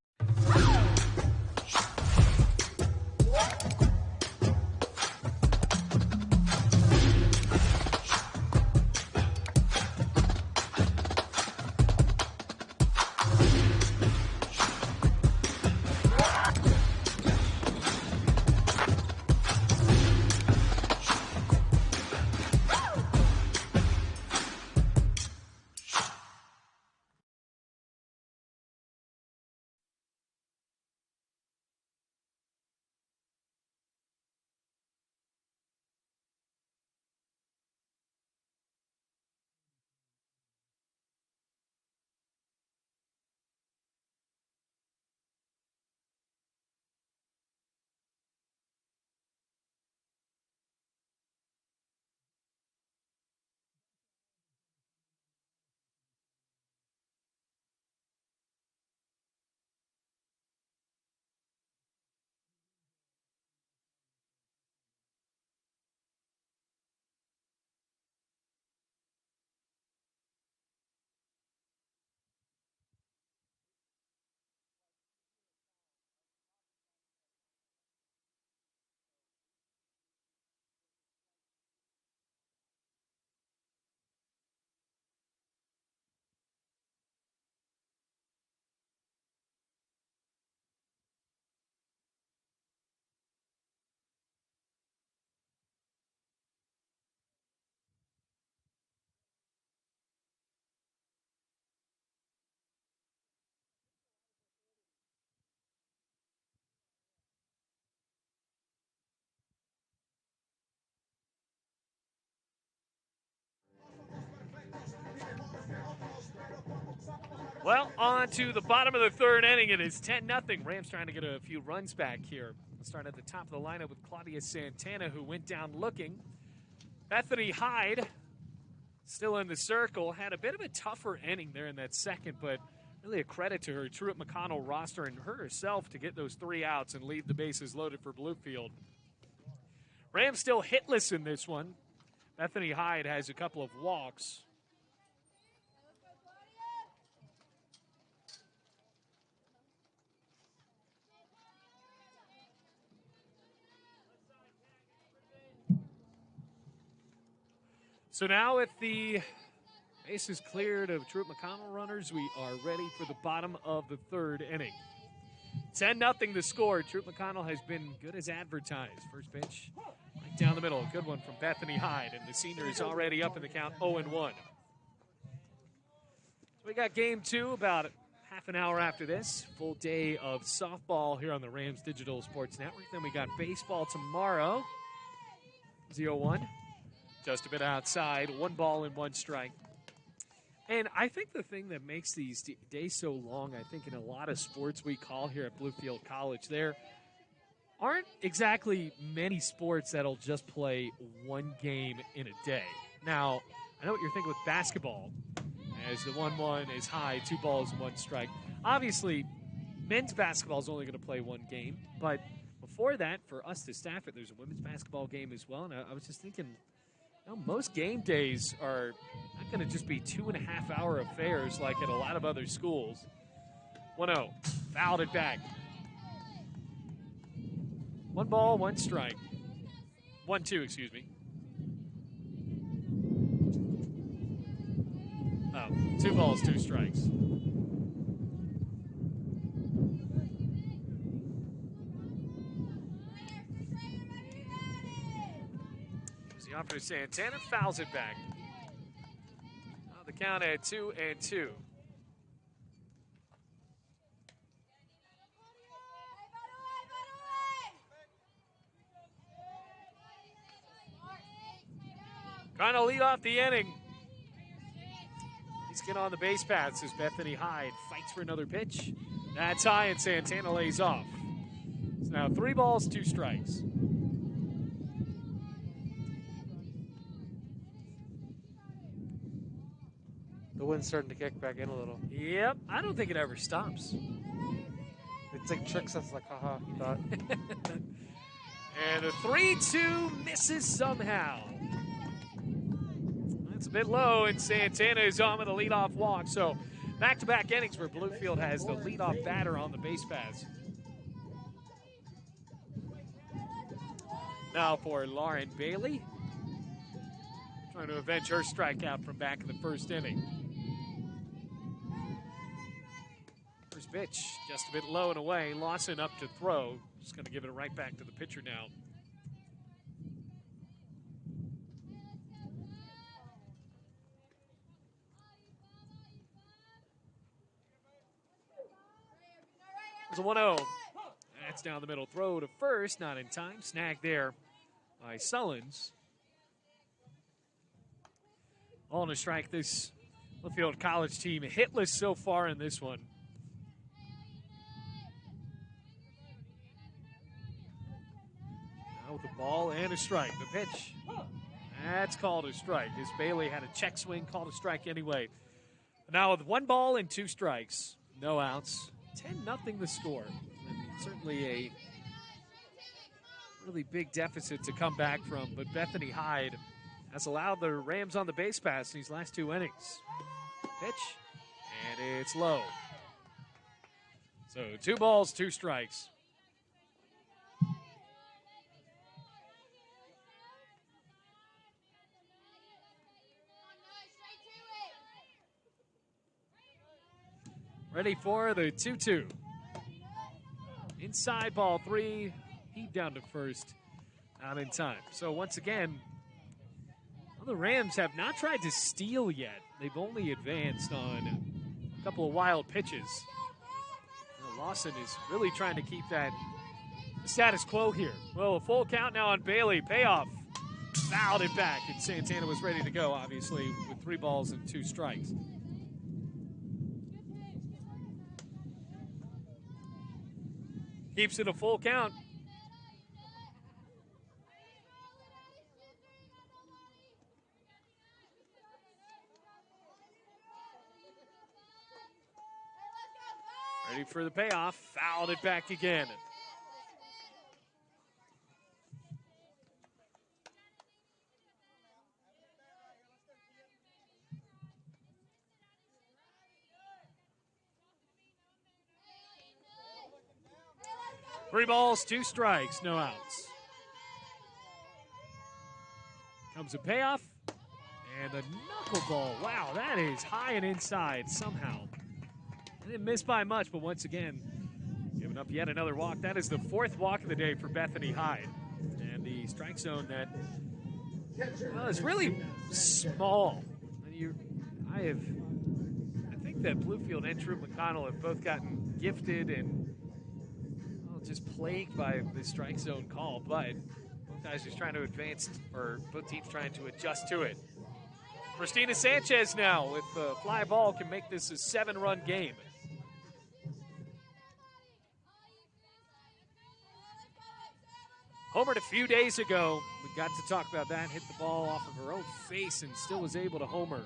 Well, on to the bottom of the third inning. It is 10-0. Rams trying to get a few runs back here. We'll start at the top of the lineup with Claudia Santana, who went down looking. Bethany Hyde still in the circle. Had a bit of a tougher inning there in that second, but really a credit to her Truett Mcconel roster and her herself to get those 3 outs and leave the bases loaded for Bluefield. Rams still hitless in this one. Bethany Hyde has a couple of walks. So now with the bases cleared of Truett Mcconel runners, we are ready for the bottom of the third inning. 10-0 the score. Truett Mcconel has been good as advertised. First pitch, right down the middle. A good one from Bethany Hyde, and the senior is already up in the count 0-1. So we got game 2 about half an hour after this. Full day of softball here on the Rams Digital Sports Network. Then we got baseball tomorrow. 0-1. Just a bit outside. 1 ball and 1 strike. And I think the thing that makes these days so long, I think in a lot of sports we call here at Bluefield College, there aren't exactly many sports that'll just play 1 game in a day. Now, I know what you're thinking with basketball, as the 1-1 is high, 2 balls and 1 strike. Obviously, men's basketball is only going to play 1 game, but before that, for us to staff it, there's a women's basketball game as well, and I was just thinking, you know, most game days are not going to just be 2.5-hour affairs like at a lot of other schools. 1-0, fouled it back. 1 ball, 1 strike. 1-2, excuse me. Oh, 2 balls, 2 strikes. The offer to Santana, fouls it back. Now the count at 2-2. Trying to lead off the inning. He's getting on the base paths as Bethany Hyde fights for another pitch. That's high, and Santana lays off. It's now 3 balls, 2 strikes. The wind's starting to kick back in a little. Yep, I don't think it ever stops. It's like tricks us like, haha, he thought. And a 3-2 misses somehow. That's a bit low, and Santana is on with a leadoff walk. So back-to-back innings where Bluefield has the leadoff batter on the base paths. Now for Lauren Bailey, trying to avenge her strikeout from back in the first inning. First pitch, just a bit low and away. Lawson up to throw. Just going to give it right back to the pitcher now. It's a 1-0. That's down the middle. Throw to first, not in time. Snagged there by Sullins. On a strike, this Bluefield College team hitless so far in this one. Now with a ball and a strike. The pitch, that's called a strike. As Bailey had a check swing, called a strike anyway. Now with 1 ball and 2 strikes, no outs. 10-0 the score. And certainly a really big deficit to come back from, but Bethany Hyde has allowed the Rams on the base paths in these last 2 innings. Pitch, and it's low. So 2 balls, 2 strikes. Ready for the 2-2. Inside ball 3, heaved down to first, not in time. So once again, well, the Rams have not tried to steal yet. They've only advanced on a couple of wild pitches. Lawson is really trying to keep that status quo here. Well, a full count now on Bailey. Payoff. Fouled it back, and Santana was ready to go, obviously, with 3 balls and 2 strikes. Keeps it a full count. Ready for the payoff. Fouled it back again. Three balls, 2 strikes, no outs. Comes a payoff. And a knuckleball. Wow, that is high and inside somehow. I didn't miss by much, but once again, giving up yet another walk. That is the 4th walk of the day for Bethany Hyde. And the strike zone that is really small. I think that Bluefield and Truett Mcconel have both gotten gifted and just plagued by the strike zone call, but both guys just trying to advance, or both teams trying to adjust to it. Christina Sanchez now with the fly ball can make this a 7-run game. Homered a few days ago. We got to talk about that. Hit the ball off of her own face and still was able to homer.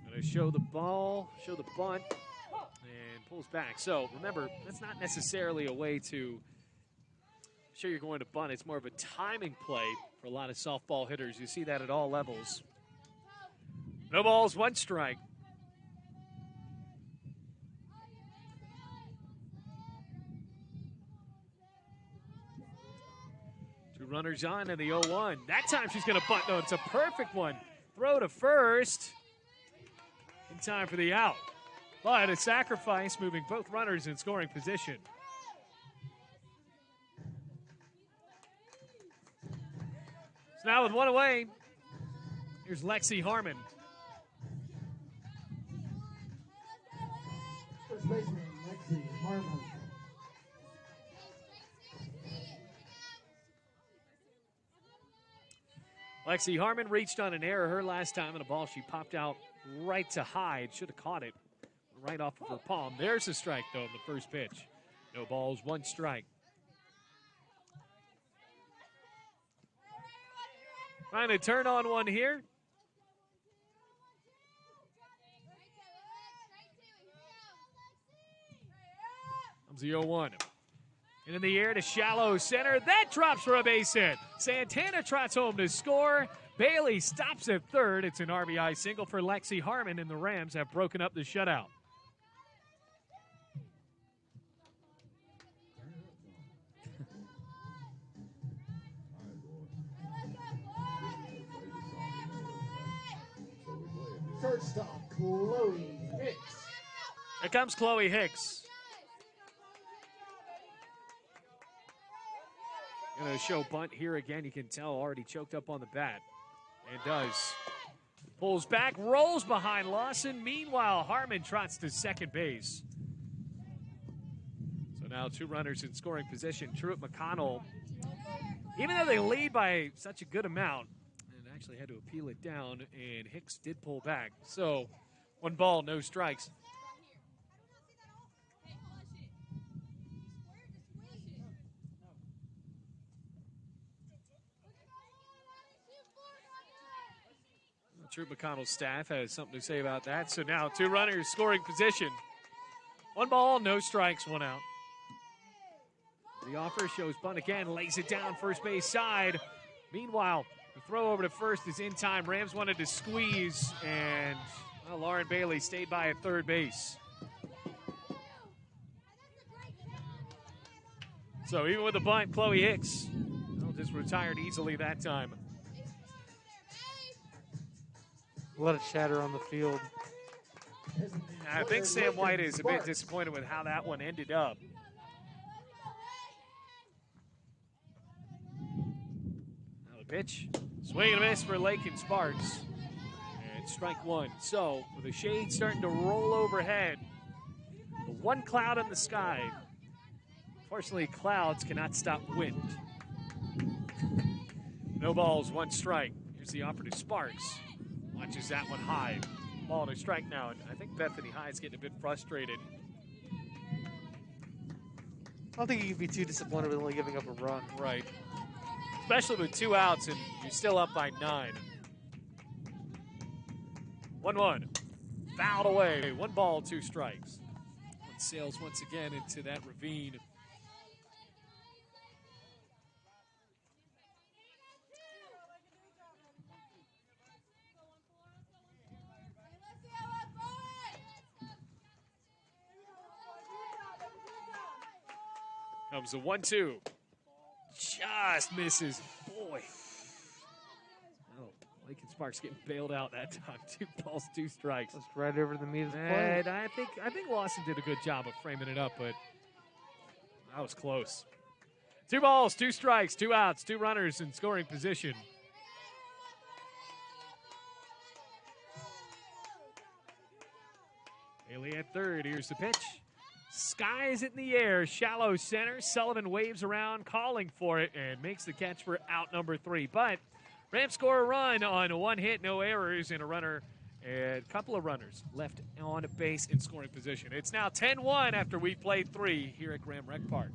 Going to show the ball, show the bunt, and pulls back. So remember, that's not necessarily a way to show you're going to bunt. It's more of a timing play for a lot of softball hitters. You see that at all levels. No balls, 1 strike. Two runners on in the 0-1. That time she's going to bunt. No, it's a perfect one. Throw to first. In time for the out. But a sacrifice, moving both runners in scoring position. So now with 1 away, here's Lexi Harmon. First baseman, Lexi Harmon. Lexi Harmon reached on an error her last time, and a ball she popped out right to Hyde. Should have caught it right off of her palm. There's a strike, though, in the first pitch. No balls, 1 strike. Trying to turn on one here. Comes the 0-1. And in the air to shallow center. That drops for a base hit. Santana trots home to score. Bailey stops at third. It's an RBI single for Lexi Harmon, and the Rams have broken up the shutout. Shortstop, Chloe Hicks. Here comes Chloe Hicks. Going to show bunt here again. You can tell already choked up on the bat. And does. Pulls back, rolls behind Lawson. Meanwhile, Harmon trots to second base. So now 2 runners in scoring position. Truett Mcconel, even though they lead by such a good amount, and actually had to appeal it down, and Hicks did pull back. So 1 ball, no strikes. Truett McConnell's staff has something to say about that. So now 2 runners scoring position. 1 ball, no strikes, 1 out. The offer shows bunt again, lays it down first base side. Meanwhile, the throw over to first is in time. Rams wanted to squeeze, and Lauren Bailey stayed by at third base. So even with the bunt, Chloe Hicks just retired easily that time. A lot of chatter on the field. I think Sam White is a bit disappointed with how that one ended up. Now the pitch. Swing and a miss for Lakin Sparks. And strike 1. So with the shade starting to roll overhead, the 1 cloud in the sky. Fortunately, clouds cannot stop wind. No balls, 1 strike. Here's the offer to Sparks. Watches that one high. Ball to strike now. And I think Bethany Hyde's getting a bit frustrated. I don't think you can be too disappointed with only giving up a run. Right. Especially with 2 outs and you're still up by 9. 1-1. Fouled away. 1 ball, 2 strikes. One sails once again into that ravine. Comes the 1-2. Just misses. Boy. Oh, Lincoln Sparks getting bailed out that time. 2 balls, 2 strikes. Just right over the meat of the And plate. I think Lawson did a good job of framing it up, but that was close. 2 balls, 2 strikes, 2 outs, 2 runners in scoring position. Haley at third. Here's the pitch. Skies it in the air. Shallow center. Sullivan waves around, calling for it, and makes the catch for out number 3. But Rams score a run on 1 hit, no errors, and a couple of runners left on base in scoring position. It's now 10-1 after we played 3 here at Graham Rec Park.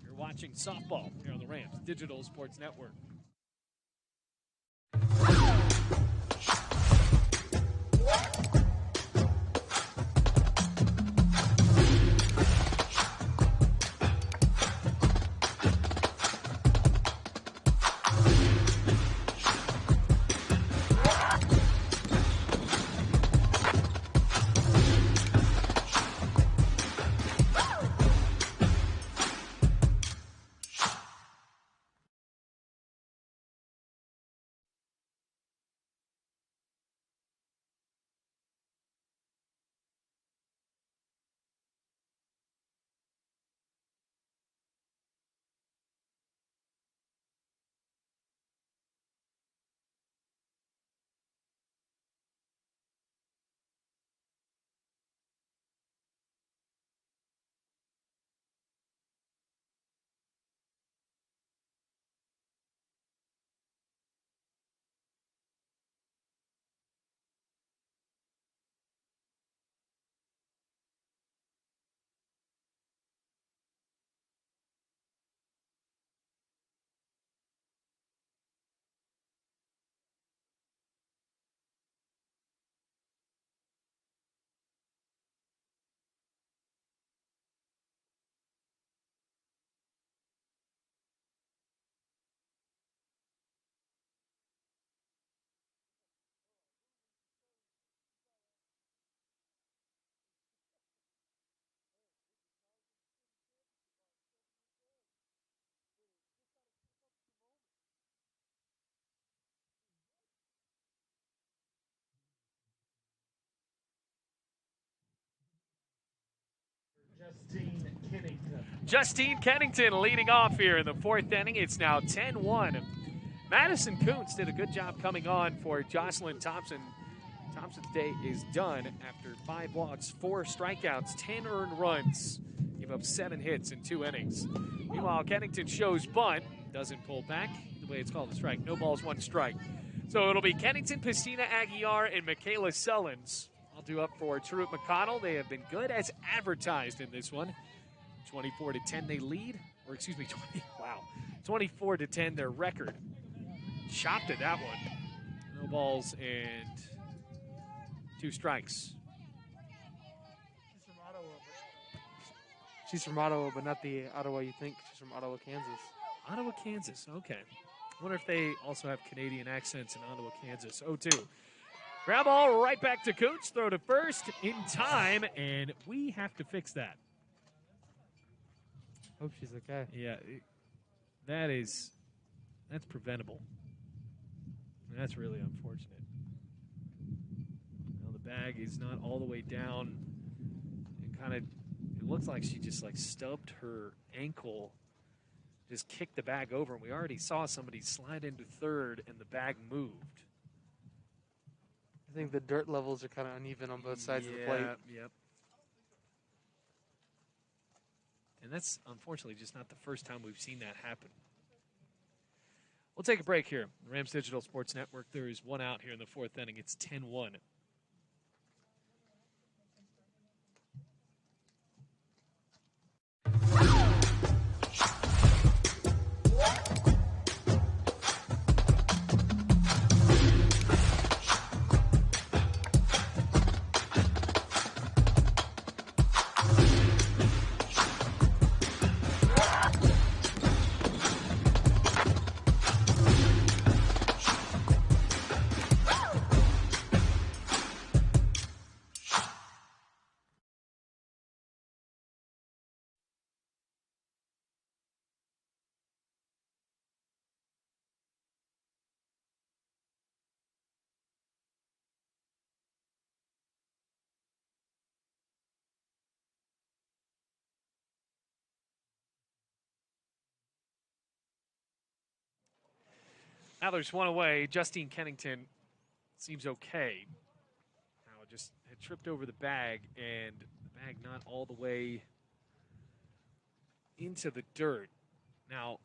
You're watching softball here on the Rams Digital Sports Network. Justine Kennington leading off here in the 4th inning. It's now 10-1. Madison Kuntz did a good job coming on for Jocelyn Thompson. Thompson's day is done after 5 walks, 4 strikeouts, 10 earned runs. Gave up 7 hits in 2 innings. Meanwhile, Kennington shows bunt, doesn't pull back. The way it's called a strike. No balls, 1 strike. So it'll be Kennington, Piscina Aguiar, and Michaela Sullins. I'll do up for Truett Mcconel. They have been good as advertised in this one. 24-10 they lead. Or excuse me, 24-10 their record. Chopped at that one. No balls and 2 strikes. She's from Ottawa, but not the Ottawa you think. She's from Ottawa, Kansas. Ottawa, Kansas. Okay. I wonder if they also have Canadian accents in Ottawa, Kansas. 0-2. Grab ball right back to Kuntz. Throw to first in time, and we have to fix that. Hope she's okay. Yeah, that's preventable. That's really unfortunate. Now the bag is not all the way down. It looks like she just stubbed her ankle, just kicked the bag over, and we already saw somebody slide into third, and the bag moved. I think the dirt levels are kind of uneven on both sides of the plate. Yep. And that's unfortunately just not the first time we've seen that happen. We'll take a break here. Rams Digital Sports Network. There is 1 out here in the 4th inning. It's 10-1. Now there's one away. Justine Kennington seems okay. Now just had tripped over the bag, and the bag not all the way into the dirt. Now,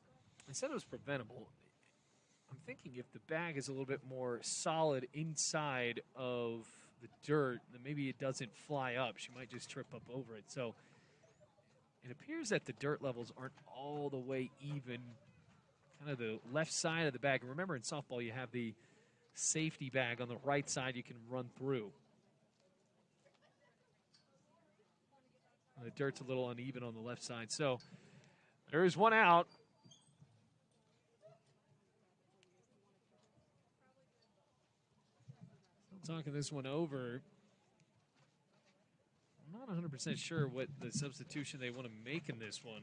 I said it was preventable. I'm thinking if the bag is a little bit more solid inside of the dirt, then maybe it doesn't fly up. She might just trip up over it. So it appears that the dirt levels aren't all the way even. Kind of the left side of the bag. And remember, in softball, you have the safety bag on the right side you can run through. The dirt's a little uneven on the left side. So there is one out. Still talking this one over. I'm not 100% sure what the substitution they want to make in this one.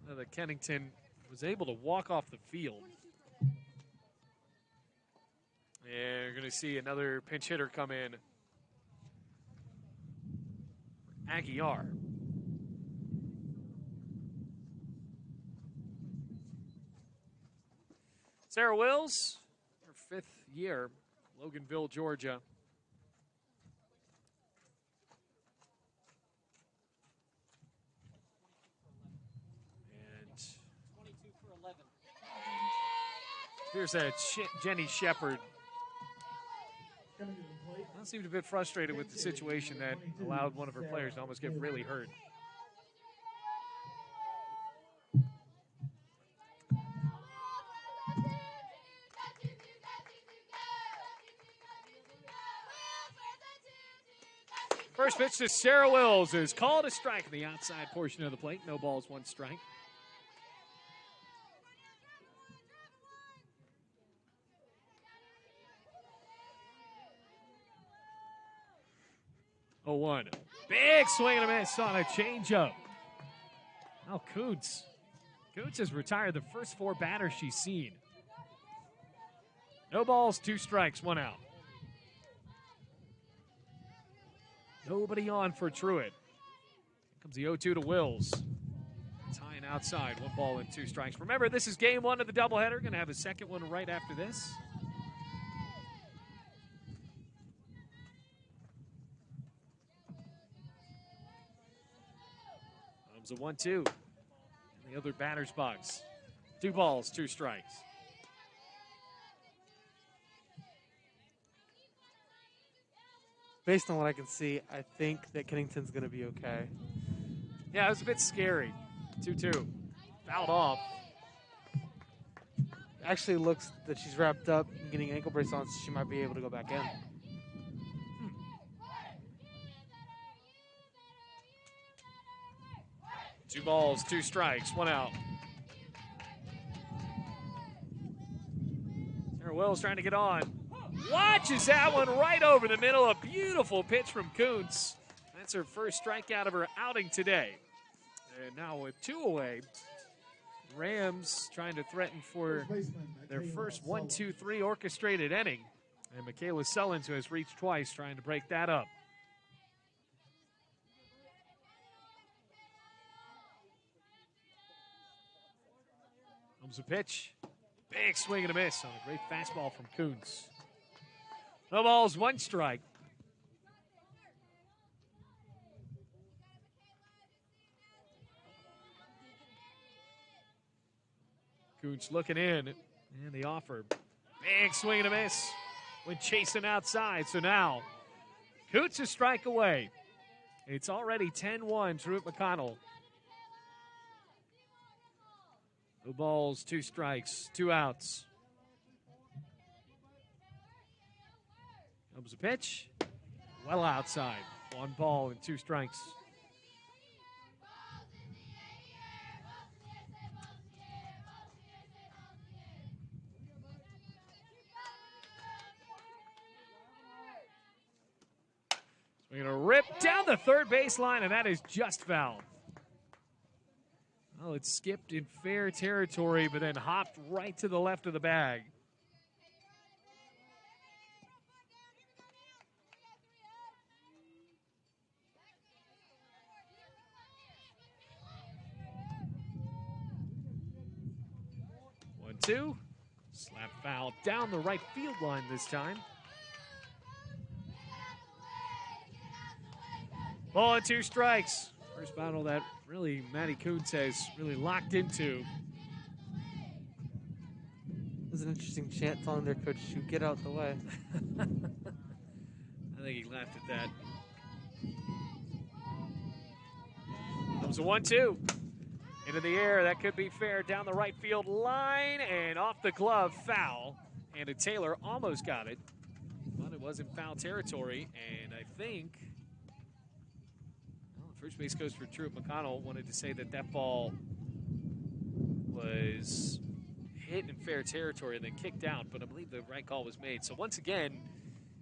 The Kennington was able to walk off the field. And you're going to see another pinch hitter come in. Aguiar. Sarah Wills, her 5th year, Loganville, Georgia. Here's that Jenny Shepard. Seemed a bit frustrated with the situation that allowed one of her players to almost get really hurt. First pitch to Sarah Wills is called a strike in the outside portion of the plate. No balls, 1 strike. Oh, 1. Big swing and a miss on a changeup. Now Kuntz. Kuntz has retired the first 4 batters she's seen. No balls, 2 strikes, 1 out. Nobody on for Truett. Here comes the 0-2 to Wills. Tying outside, 1 ball and 2 strikes. Remember, this is game 1 of the doubleheader. Going to have a second one right after this. A 1-2 in the other batter's box. 2 balls, 2 strikes. Based on what I can see, I think that Kennington's going to be okay. Yeah, it was a bit scary. 2-2. Fouled off. Actually looks that she's wrapped up and getting an ankle brace on, so she might be able to go back in. 2 balls, 2 strikes, 1 out. Sarah Wills trying to get on. Watches that one right over the middle. A beautiful pitch from Kuntz. That's her first strikeout of her outing today. And now with 2 away, Rams trying to threaten for their first 1-2-3 orchestrated inning. And Michaela Sullins, who has reached twice, trying to break that up. Comes a pitch. Big swing and a miss on a great fastball from Kuntz. No balls, 1 strike. Kuntz looking in, and the offer. Big swing and a miss when chasing outside. So now, Kuntz a strike away. It's already 10-1, Truett Mcconel. 2 balls, 2 strikes, 2 outs. Comes a pitch. Well outside. 1 ball and 2 strikes. We're going to rip down the third baseline, and that is just foul. Well, it skipped in fair territory, but then hopped right to the left of the bag. 2. Slap foul down the right field line this time. Ball and 2 strikes. First battle that really Matty Kuntz has really locked into. It was an interesting chant telling their coach to get out the way. I think he laughed at that. Comes a 1-2. Into the air, that could be fair. Down the right field line and off the glove, foul. And Taylor almost got it, but it was in foul territory. And I think, well, first base coach for Truett, Mcconel, wanted to say that that ball was hit in fair territory and then kicked out, but I believe the right call was made. So once again,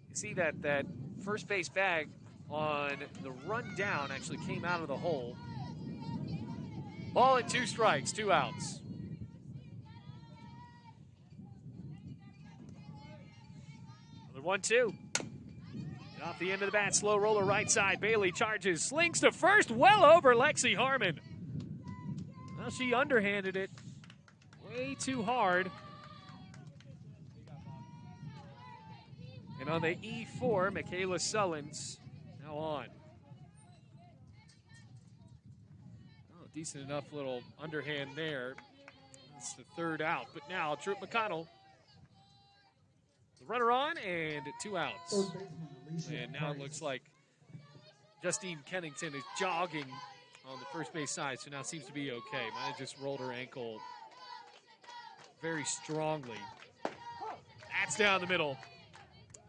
you see that first base bag on the run down actually came out of the hole. Ball and 2 strikes, 2 outs. Another 1-2. Off the end of the bat, slow roller right side. Bailey charges, slings to first, well over Lexi Harmon. Well, she underhanded it way too hard. And on the E4, Michaela Sullins now on. Oh, decent enough little underhand there. That's the 3rd out. But now, Truett Mcconel, the runner on and 2 outs. And now it looks like Justine Kennington is jogging on the first base side, so now seems to be okay. Might have just rolled her ankle very strongly. That's down the middle.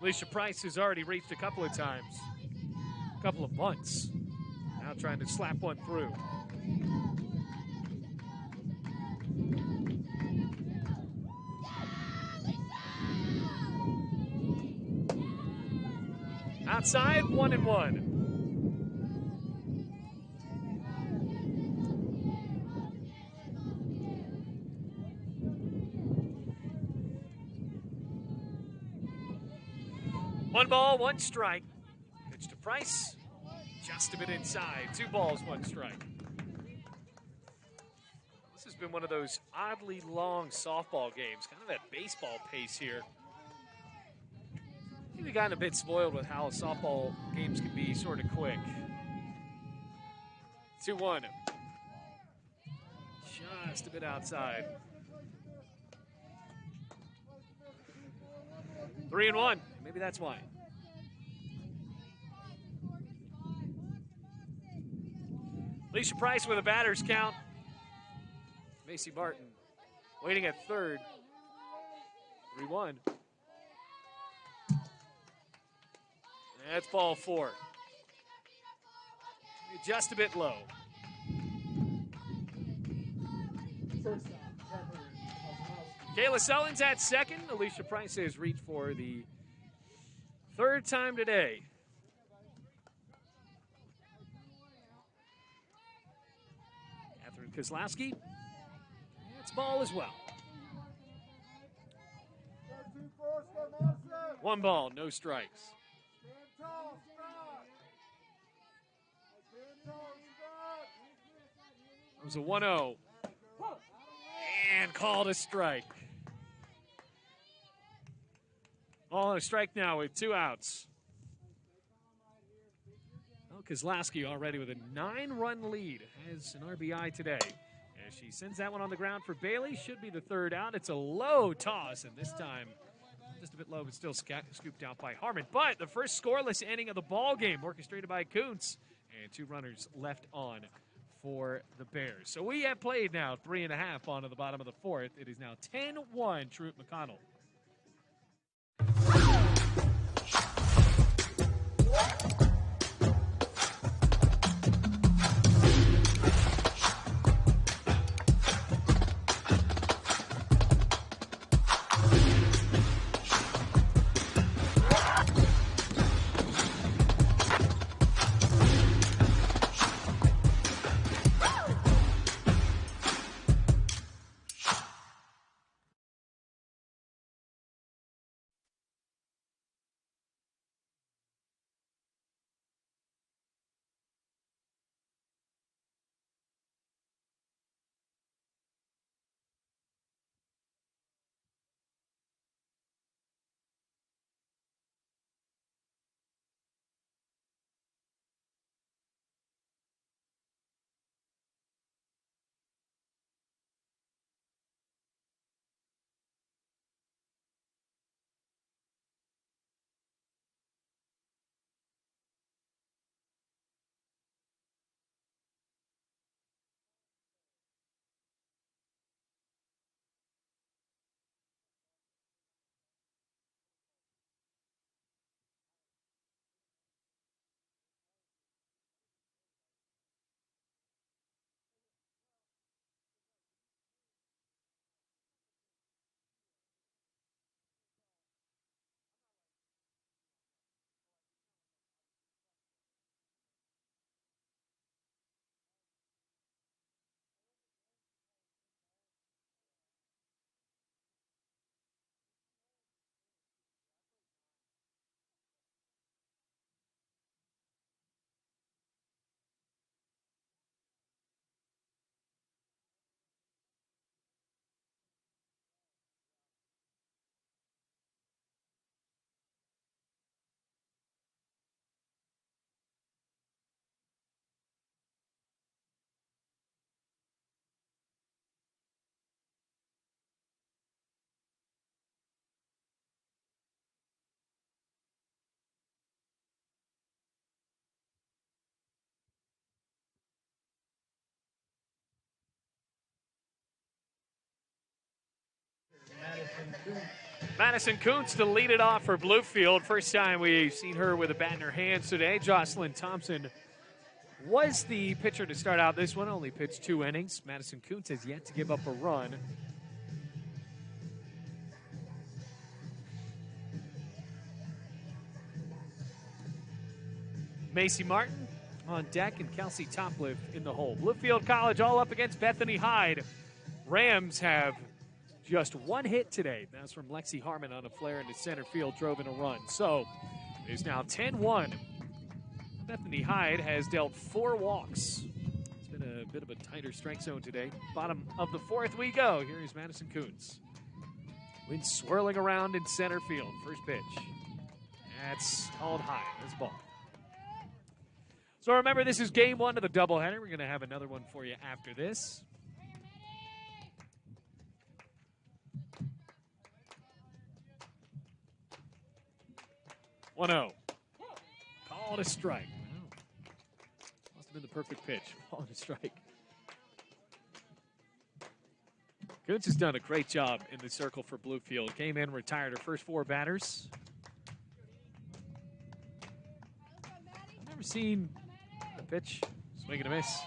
Alicia Price has already reached a couple of times, a couple of bunts. Now trying to slap one through. Outside, 1-1. One ball, 1 strike. Pitch to Price. Just a bit inside. 2 balls, 1 strike. This has been one of those oddly long softball games. Kind of at baseball pace here. I think we've gotten a bit spoiled with how softball games can be sort of quick. 2-1. Just a bit outside. 3-1. Maybe that's why. Alicia Price with a batter's count. Macy Barton waiting at 3rd. 3-1. That's ball 4. Just a bit low. Kayla Sullins at 2nd. Alicia Price has reached for the 3rd time today. Catherine Kozlowski. That's ball as well. 1 ball, no strikes. It was a 1-0. And called a strike. Ball and a strike now with 2 outs. Well, Kozlowski already with a 9-run lead. Has an RBI today. As she sends that one on the ground for Bailey. Should be the 3rd out. It's a low toss, and this time just a bit low, but still scooped out by Harmon. But the first scoreless inning of the ball game, orchestrated by Kuntz, and 2 runners left on for the Bears. So we have played now 3.5 on to the bottom of the 4th. It is now 10-1 Truett Mcconel. Madison Kuntz to lead it off for Bluefield. First time we've seen her with a bat in her hands today. Jocelyn Thompson was the pitcher to start out this one. Only pitched 2 innings. Madison Kuntz has yet to give up a run. Macy Martin on deck and Kelsey Topliff in the hole. Bluefield College all up against Bethany Hyde. Rams have just 1 hit today. That's from Lexi Harmon on a flare into center field, drove in a run. So it is now 10-1. Bethany Hyde has dealt 4 walks. It's been a bit of a tighter strike zone today. Bottom of the 4th we go. Here is Madison Kuntz. Wind swirling around in center field. First pitch. That's called high. That's a ball. So remember, this is game 1 of the doubleheader. We're going to have another one for you after this. One-0. Called a strike. Wow. Must have been the perfect pitch. Called a strike. Kuntz has done a great job in the circle for Bluefield. Came in, retired her first 4 batters. I've never seen a pitch, swing and a miss,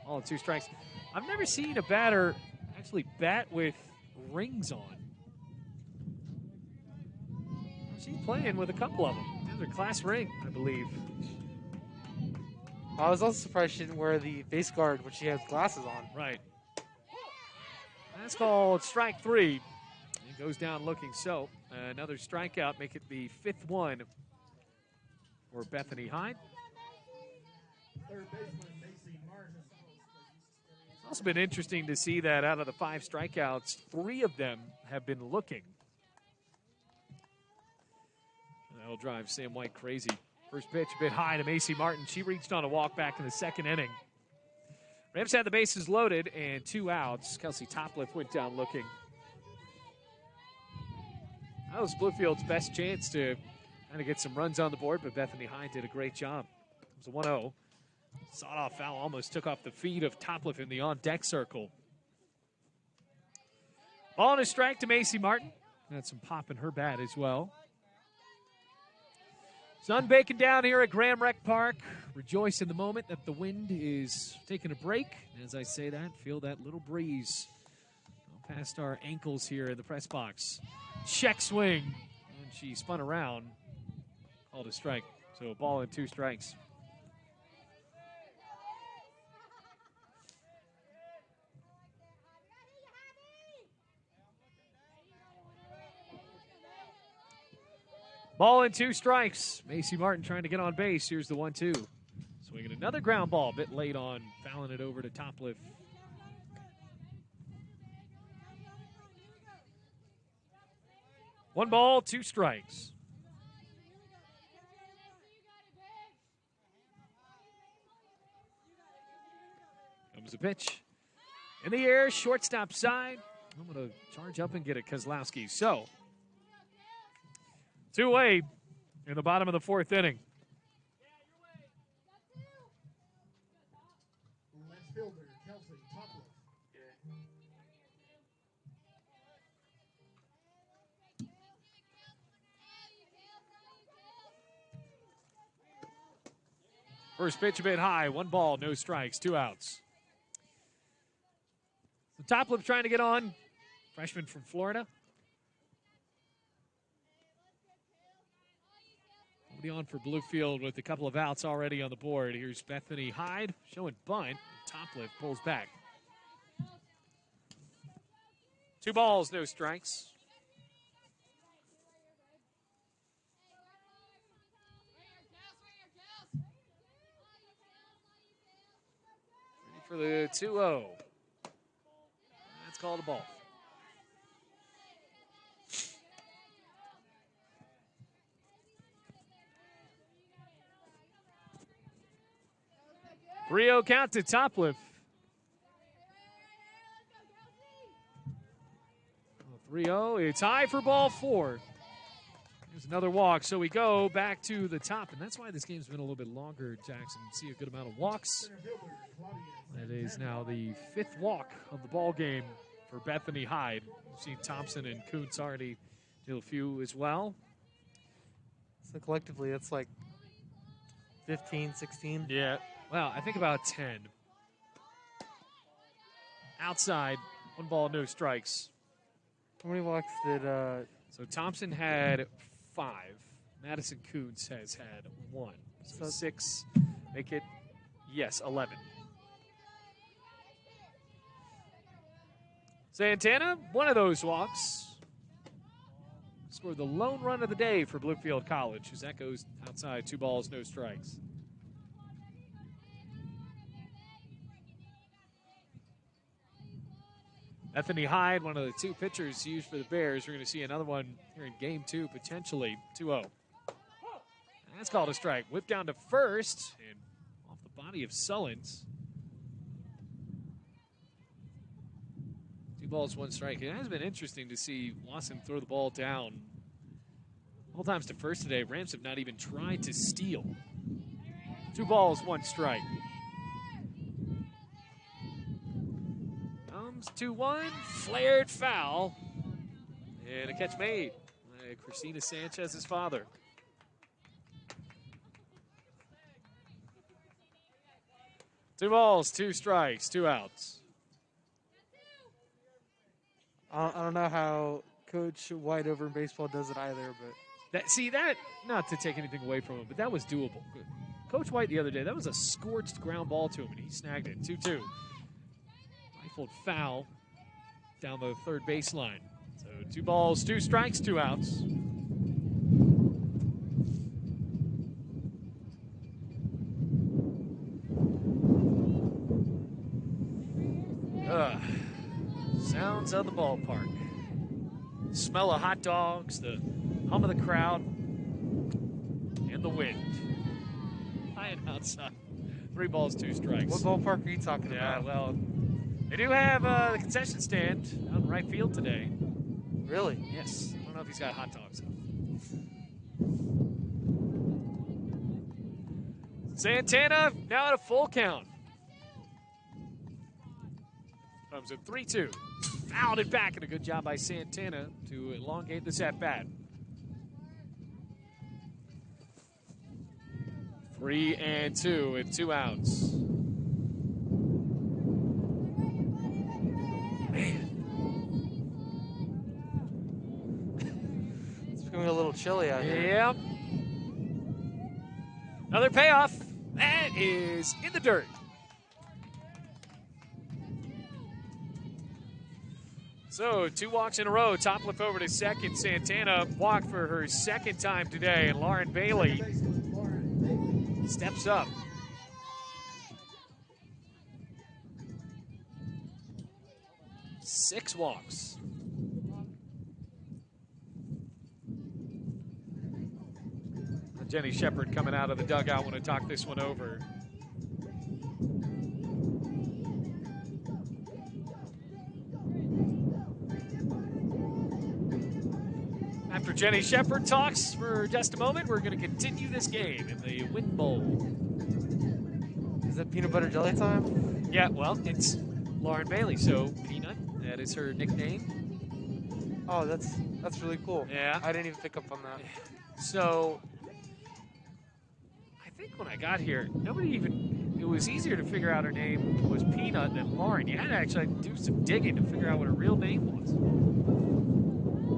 all in 2 strikes. I've never seen a batter actually bat with rings on. She's playing with a couple of them. Those are class ring, I believe. I was also surprised she didn't wear the face guard when she has glasses on. Right. That's called strike 3. It goes down looking so. Another strikeout, make it the 5th one for Bethany Hyde. Third baseman, Macy Martin. It's also been interesting to see that out of the 5 strikeouts, 3 of them have been looking. That'll drive Sam White crazy. First pitch a bit high to Macy Martin. She reached on a walk back in the 2nd inning. Rams had the bases loaded and 2 outs. Kelsey Topliff went down looking. That was Bluefield's best chance to kind of get some runs on the board, but Bethany Hyde did a great job. It was a 1-0. Sawed-off foul almost took off the feet of Topliff in the on-deck circle. Ball and a strike to Macy Martin. Had some pop in her bat as well. Sun baking down here at Graham Rec Park. Rejoice in the moment that the wind is taking a break. As I say that, feel that little breeze past our ankles here in the press box. Check swing. And she spun around. Called a strike. So a ball and 2 strikes. Ball and 2 strikes. Macy Martin trying to get on base. Here's the 1-2. Swinging another ground ball. A bit late on. Fouling it over to Topliff. One ball, 2 strikes. Comes the pitch. In the air, shortstop side. I'm going to charge up and get it, Kozlowski. So, 2-away in the bottom of the 4th inning. Left fielder, Kelsey Topliff. First pitch a bit high. 1 ball, no strikes, 2 outs. So Topliff trying to get on. Freshman from Florida. Nobody on for Bluefield with a couple of outs already on the board. Here's Bethany Hyde showing bunt. Topliff pulls back. 2 balls, no strikes. Ready for the 2-0. That's called a ball. Three-0 count to Topliff. 3-0. It's high for ball 4. There's another walk. So we go back to the top, and that's why this game's been a little bit longer, Jackson. See a good amount of walks. That is now the 5th walk of the ball game for Bethany Hyde. We've seen Thompson and Kuntz already do a few as well. So collectively, that's like 15, 16. Yeah. Well, I think about 10. Outside, 1 ball, no strikes. How many walks did So Thompson had 5. Madison Kuntz has had 1. So 6. Make it, yes, 11. Santana, one of those walks. Scored the lone run of the day for Bluefield College, as that goes outside, 2 balls, no strikes. Bethany Hyde, one of the 2 pitchers used for the Bears. We're going to see another one here in game 2, potentially 2-0. That's called a strike. Whip down to first and off the body of Sullins. 2 balls, 1 strike. It has been interesting to see Wasson throw the ball down. All times to first today. Rams have not even tried to steal. 2 balls, 1 strike. Comes 2-1, flared foul, and a catch made by Christina Sanchez's father. Two balls, 2 strikes, 2 outs. I don't know how Coach White over in baseball does it either, but That, not to take anything away from him, but that was doable. Coach White the other day, that was a scorched ground ball to him, and he snagged it. 2-2. Rifled foul down the third baseline. So 2 balls, 2 strikes, 2 outs. Sounds of the ballpark. Smell of hot dogs, the hum of the crowd, and the wind. High and outside. 3 balls, 2 strikes. what ballpark are you talking Yeah, about? well, they do have the concession stand out in right field today. Really? Yes. I don't know if he's got hot dogs. Santana now at a full count. Comes in 3-2. Fouled it back, and a good job by Santana to elongate this at-bat. 3-2 with 2 outs. Man. It's becoming a little chilly out here. Yep. Another payoff. That is in the dirt. So 2 walks in a row. Top flip over to second. Santana walked for her 2nd time today, and Lauren Bailey steps up. Six walks. Jenny Shepard coming out of the dugout. Want to talk this one over. After Jenny Shepard talks for just a moment, we're going to continue this game in the Wind Bowl. Is it peanut butter jelly time? Yeah, well, it's Lauren Bailey, so Peanut, that is her nickname. Oh, that's really cool. Yeah. I didn't even pick up on that. So, I think when I got here, it was easier to figure out her name was Peanut than Lauren. You had to actually do some digging to figure out what her real name was.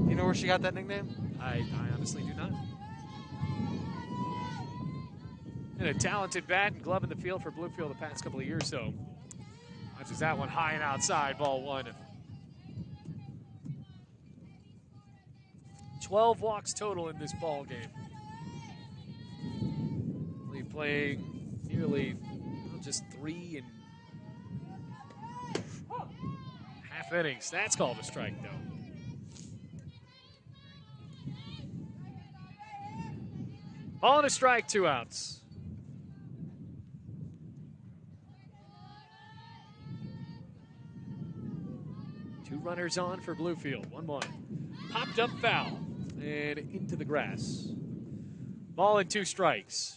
You know where she got that nickname? I honestly do not. And a talented bat and glove in the field for Bluefield the past couple of years, so watches that one high and outside, ball 1. 12 walks total in this ball game. Only playing nearly just 3 and half innings. That's called a strike, though. Ball and a strike, 2 outs. Two runners on for Bluefield. 1-1. Popped up foul and into the grass. Ball and 2 strikes.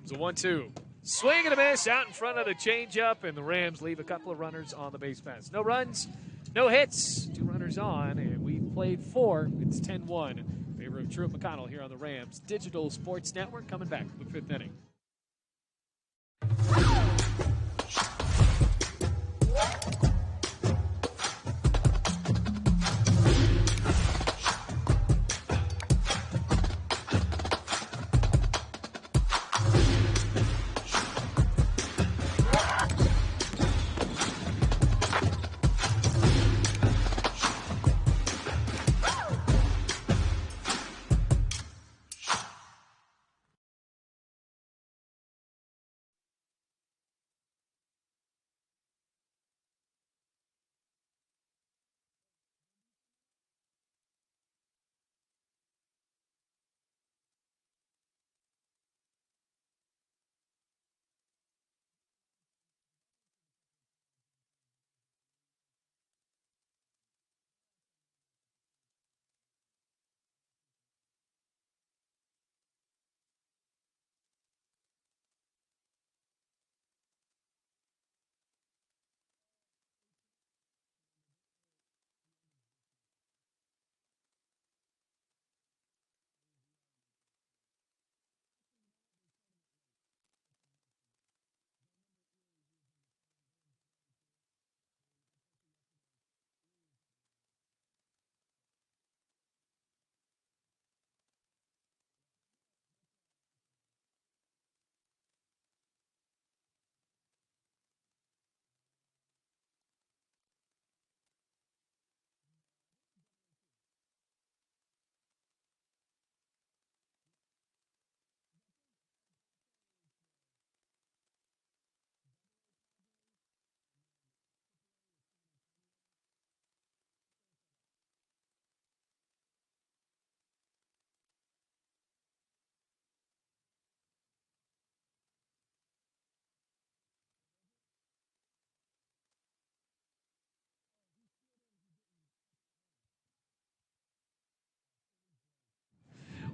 It's a 1-2. Swing and a miss out in front of the changeup, and the Rams leave a couple of runners on the base paths. No runs, no hits, 2 runners on, and we've played 4. It's 10-1 in favor of Truett Mcconel here on the Rams Digital Sports Network, coming back for the 5th inning.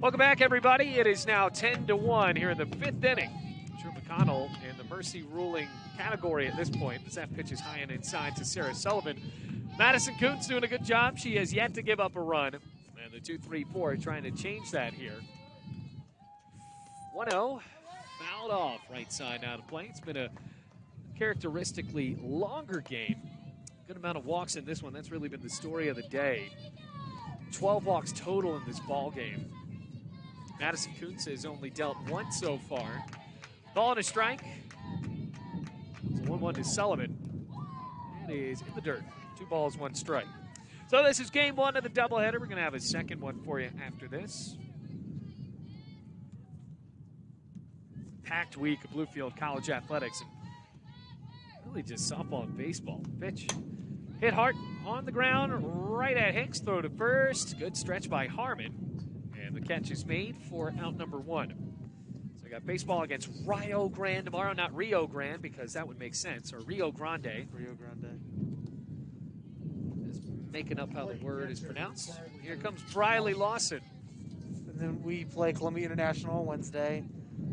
Welcome back, everybody. It is now 10-1 here in the 5th inning. Truett Mcconel in the mercy ruling category at this point. The set pitch is high and inside to Sarah Sullivan. Madison Kuntz doing a good job. She has yet to give up a run. And the 2-3-4 trying to change that here. 1-0. Fouled off right side now to play. It's been a characteristically longer game. Good amount of walks in this one. That's really been the story of the day. 12 walks total in this ball game. Madison Kuntz has only dealt 1 so far. Ball and a strike. It's a 1-1 to Sullivan. It is in the dirt. 2 balls, 1 strike. So this is game 1 of the doubleheader. We're going to have a second one for you after this. Packed week of Bluefield College athletics. And really just softball and baseball. Pitch hit hard on the ground, right at Hicks. Throw to first. Good stretch by Harmon. And the catch is made for out number 1. So we got baseball against Rio Grande tomorrow. Not Rio Grande, because that would make sense. Or Rio Grande. Rio Grande. Just making up how the word is pronounced. Here comes Briley Lawson. And then we play Columbia International Wednesday.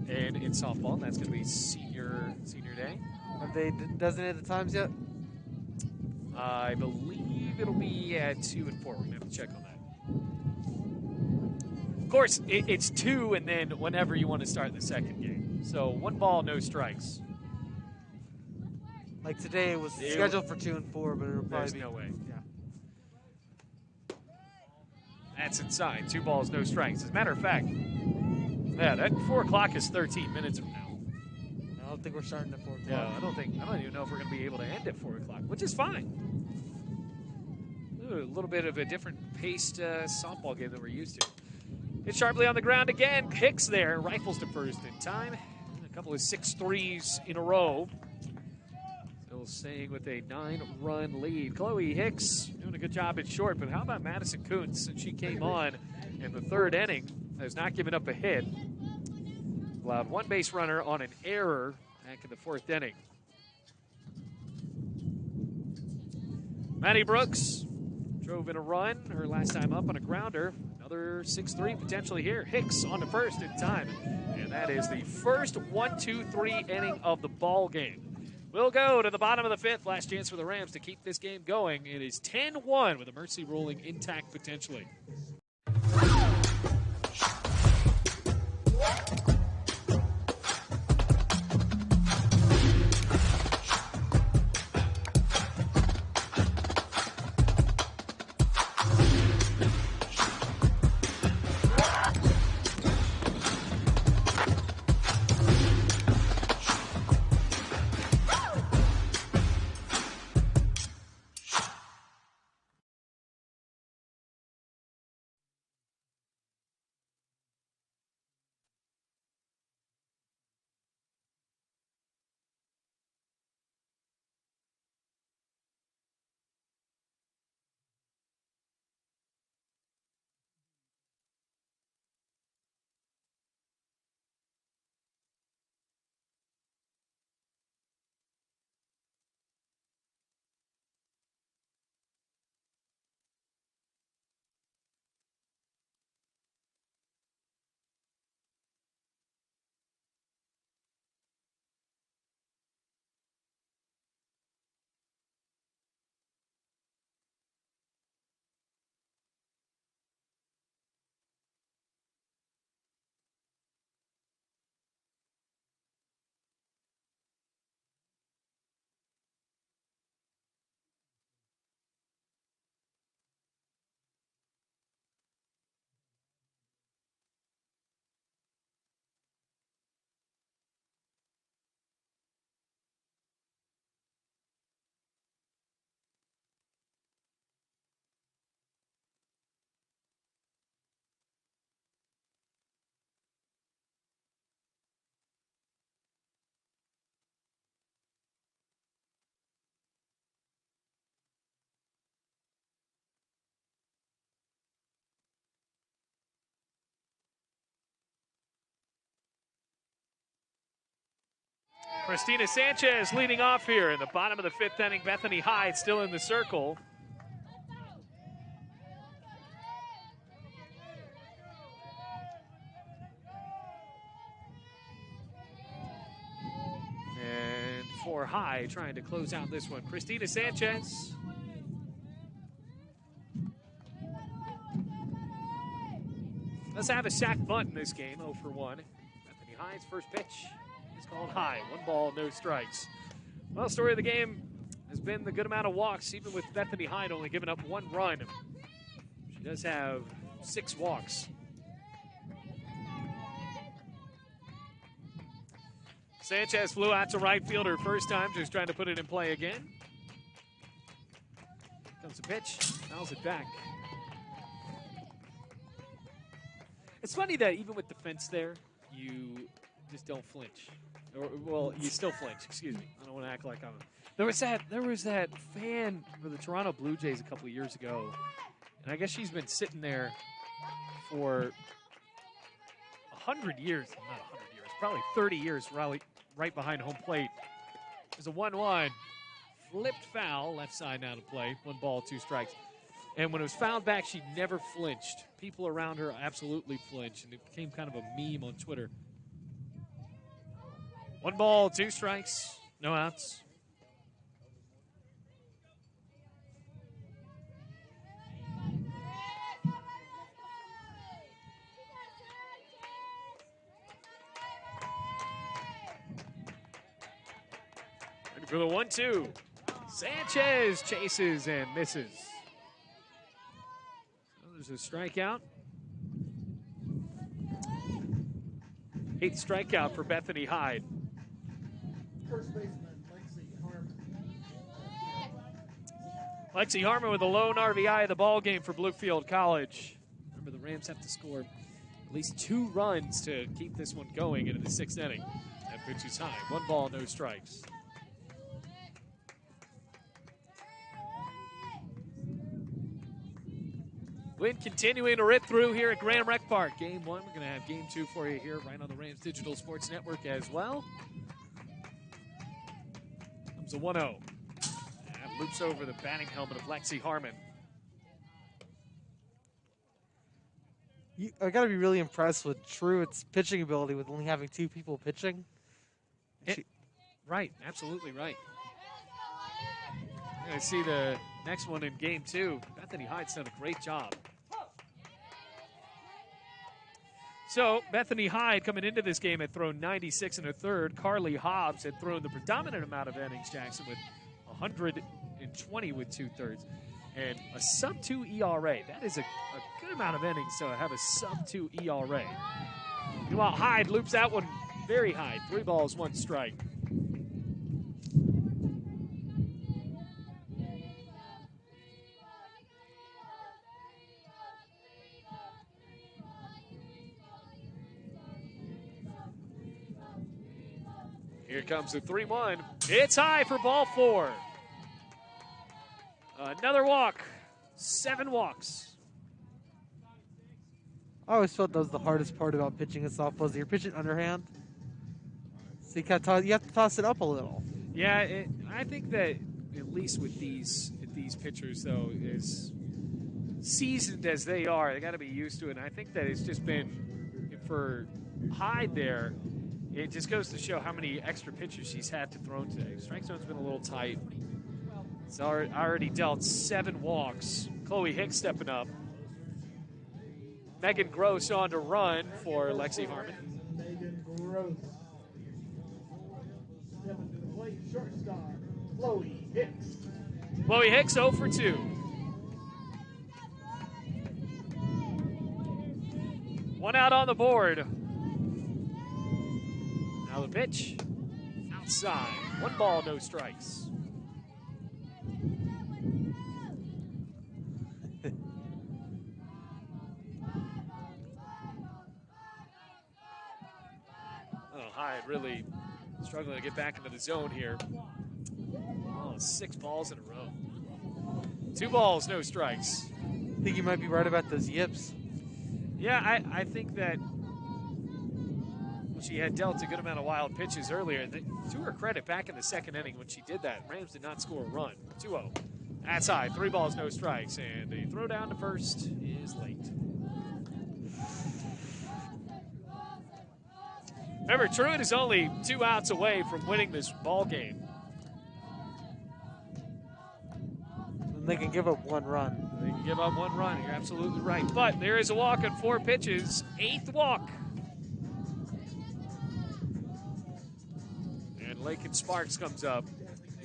And in softball, that's going to be senior day. Have they designated the times yet? I believe it'll be at 2 and 4. We're going to have to check on that. Of course, it's 2 and then whenever you want to start the second game. So 1 ball, no strikes. Like today, it was scheduled for 2 and 4, but it'll probably be no way. Yeah. That's inside. 2 balls, no strikes. As a matter of fact, yeah, that 4 o'clock is 13 minutes from now. I don't think we're starting at 4 o'clock. Yeah, I don't even know if we're going to be able to end at 4 o'clock, which is fine. A little bit of a different paced softball game than we're used to. Hit sharply on the ground again. Hicks there. Rifles to first in time. And a couple of 6-3s in a row. Still staying with a 9-run lead. Chloe Hicks doing a good job at short, but how about Madison Kuntz? Since she came on in the 3rd inning, has not given up a hit. Allowed 1 base runner on an error back in the 4th inning. Maddie Brooks drove in a run her last time up on a grounder. Another 6-3 potentially here. Hicks on the first in time. And that is the first 1-2-3 inning of the ball game. We'll go to the bottom of the fifth. Last chance for the Rams to keep this game going. It is 10-1 with a Mercy rolling intact potentially. Christina Sanchez leading off here in the bottom of the fifth inning. Bethany Hyde still in the circle. And for Hyde trying to close out this one. Christina Sanchez. Let's have a sack bunt in this game, 0 for 1. Bethany Hyde's first pitch is called high. 1 ball, no strikes. Well, story of the game has been the good amount of walks, even with Bethany Hyde only giving up 1 run. She does have 6 walks. Sanchez flew out to right field her first time, just trying to put it in play again. Comes the pitch, fouls it back. It's funny that even with the fence there, you just don't flinch. Or, well, you still flinch, excuse me. I don't want to act like I'm... There was that fan for the Toronto Blue Jays a couple of years ago, and I guess she's been sitting there for 100 years. Not 100 years, probably 30 years, right behind home plate. There's a 1-1, flipped foul, left side now to play. 1 ball, 2 strikes. And when it was fouled back, she never flinched. People around her absolutely flinched, and it became kind of a meme on Twitter. 1 ball, 2 strikes, no outs. Ready for the 1-2. Sanchez chases and misses. There's a strikeout. 8th strikeout for Bethany Hyde. First baseman, Lexi Harmon. Lexi Harmon with a lone RBI of the ball game for Bluefield College. Remember, the Rams have to score at least 2 runs to keep this one going into the 6th inning. That pitch is high. 1 ball, no strikes. Wind continuing to rip through here at Graham Rec Park. Game 1, we're going to have Game 2 for you here right on the Rams Digital Sports Network as well. Comes a 1-0. That loops over the batting helmet of Lexi Harmon. I got to be really impressed with Truett's pitching ability with only having 2 people pitching. Right, absolutely right. We're going to see the next one in game 2. Bethany Hyde's done a great job. So Bethany Hyde coming into this game had thrown 96 in her third. Carly Hobbs had thrown the predominant amount of innings, Jackson, with 120 with 2/3. And a sub-2 ERA. That is a good amount of innings to have a sub-2 ERA. Meanwhile, Hyde loops that one very high. 3 balls, 1 strike. Here comes the 3-1. It's high for ball 4. Another walk. 7 walks. I always felt that was the hardest part about pitching in softball is you're pitching underhand. So you have to toss it up a little. Yeah, I think that at least with these pitchers, though, as seasoned as they are, they got to be used to it. And I think that it's just been, for Hyde there, it just goes to show how many extra pitches she's had to throw today. Strike zone's been a little tight. It's already dealt 7 walks. Chloe Hicks stepping up. Megan Gross on to run for Lexi Harmon. Megan Gross. Stepping to the plate, shortstop, Chloe Hicks. Chloe Hicks 0 for 2. One out on the board. Now the pitch. Outside. 1 ball, no strikes. Hyde really struggling to get back into the zone here. Oh, 6 balls in a row. 2 balls, no strikes. I think you might be right about those yips. Yeah, I think that she had dealt a good amount of wild pitches earlier. And to her credit, back in the 2nd inning when she did that, Rams did not score a run. 2-0. That's high. 3 balls, no strikes. And the throw down to first is late. Remember, Truett is only 2 outs away from winning this ball game. And they can give up 1 run. They can give up 1 run. You're absolutely right. But there is a walk on 4 pitches. 8th walk. And Lakin Sparks comes up.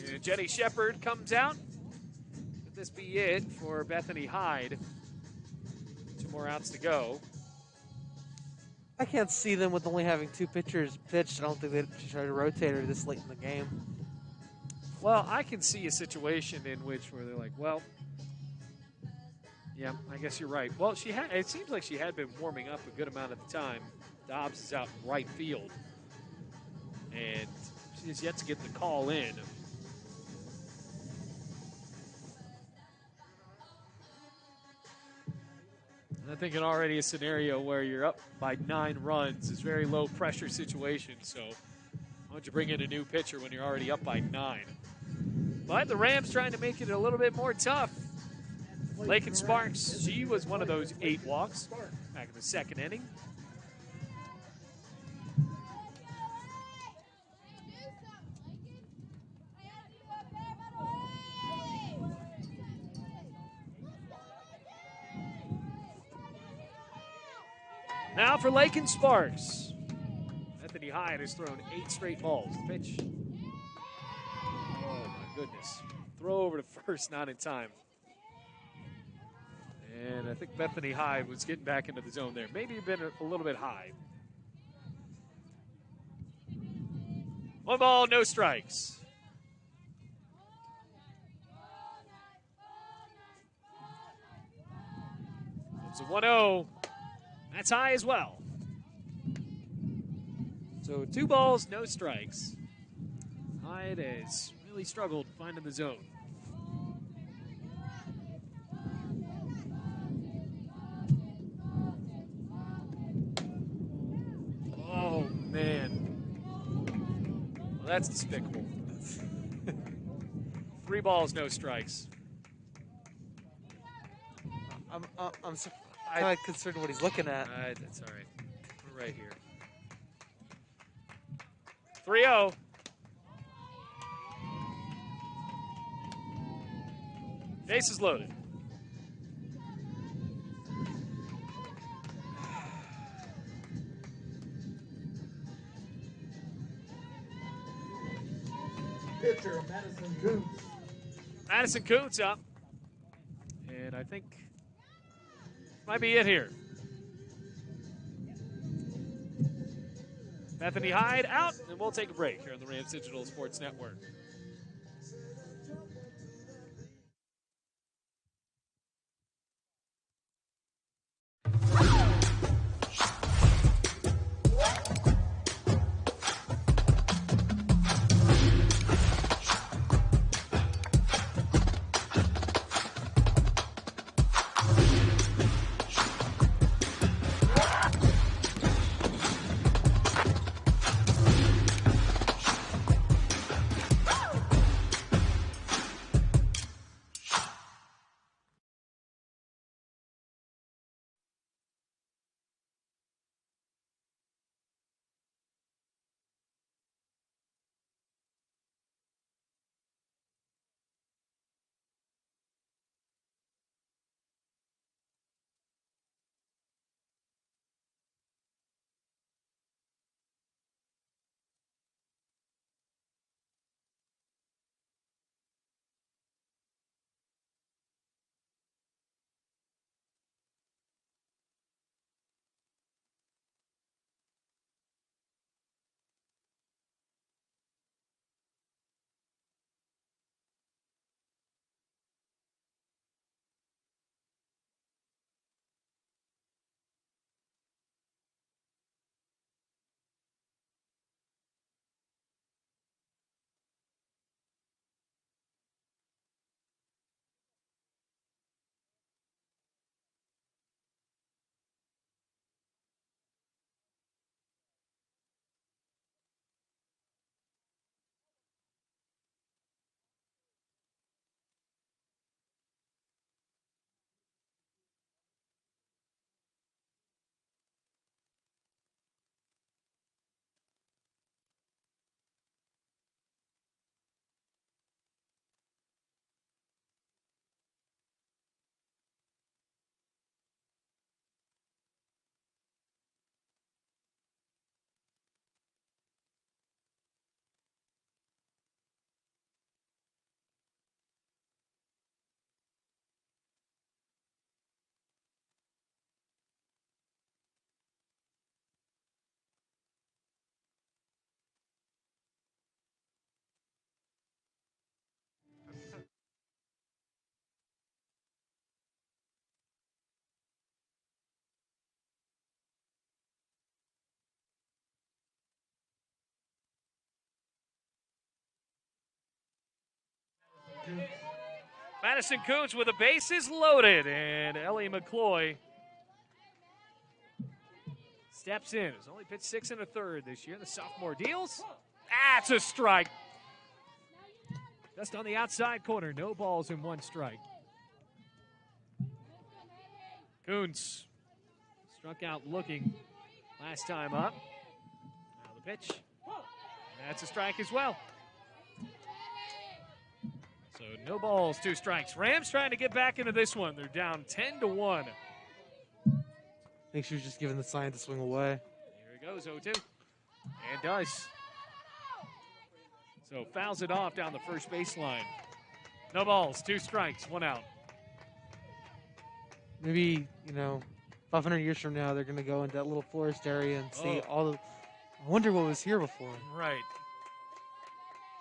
And Jenny Shepard comes out. Could this be it for Bethany Hyde? 2 more outs to go. I can't see them with only having 2 pitchers pitched. I don't think they'd try to rotate her this late in the game. Well, I can see a situation in which where they're like, well, yeah, I guess you're right. Well, it seems like she had been warming up a good amount of the time. Dobbs is out in right field. And she has yet to get the call in. I'm thinking already a scenario where you're up by 9 runs is very low pressure situation. So why don't you bring in a new pitcher when you're already up by 9? But the Rams trying to make it a little bit more tough. Lakin Sparks, she was one of those 8 walks back in the 2nd inning. Now for Lakin Sparks. Bethany Hyde has thrown 8 straight balls. Pitch. Oh, my goodness. Throw over to first, not in time. And I think Bethany Hyde was getting back into the zone there. Maybe been a little bit high. 1 ball, no strikes. It's a 1-0. That's high as well. So 2 balls, no strikes. Hyde has really struggled finding the zone. Oh, man. Well, that's despicable. 3 balls, no strikes. I'm kind of concerned what he's looking at. That's all right. We're right here. 3-0. Bases loaded. Pitcher, Madison Coots. Madison Coots up. And I think might be it here. Bethany Hyde out, and we'll take a break here on the Rams Digital Sports Network. Madison Coots with the bases loaded, and Ellie McCloy steps in. He's only pitched 6 1/3 this year. The sophomore deals. That's a strike. Just on the outside corner. No balls and 1 strike. Coots struck out looking last time up. Now the pitch. That's a strike as well. So no balls, 2 strikes. Rams trying to get back into this one. They're down 10-1. I think she was just giving the sign to swing away. Here he goes, 0-2. And does. So fouls it off down the first baseline. No balls, 2 strikes, 1 out. Maybe, 500 years from now, they're going to go into that little forest area and see all the... I wonder what was here before. Right.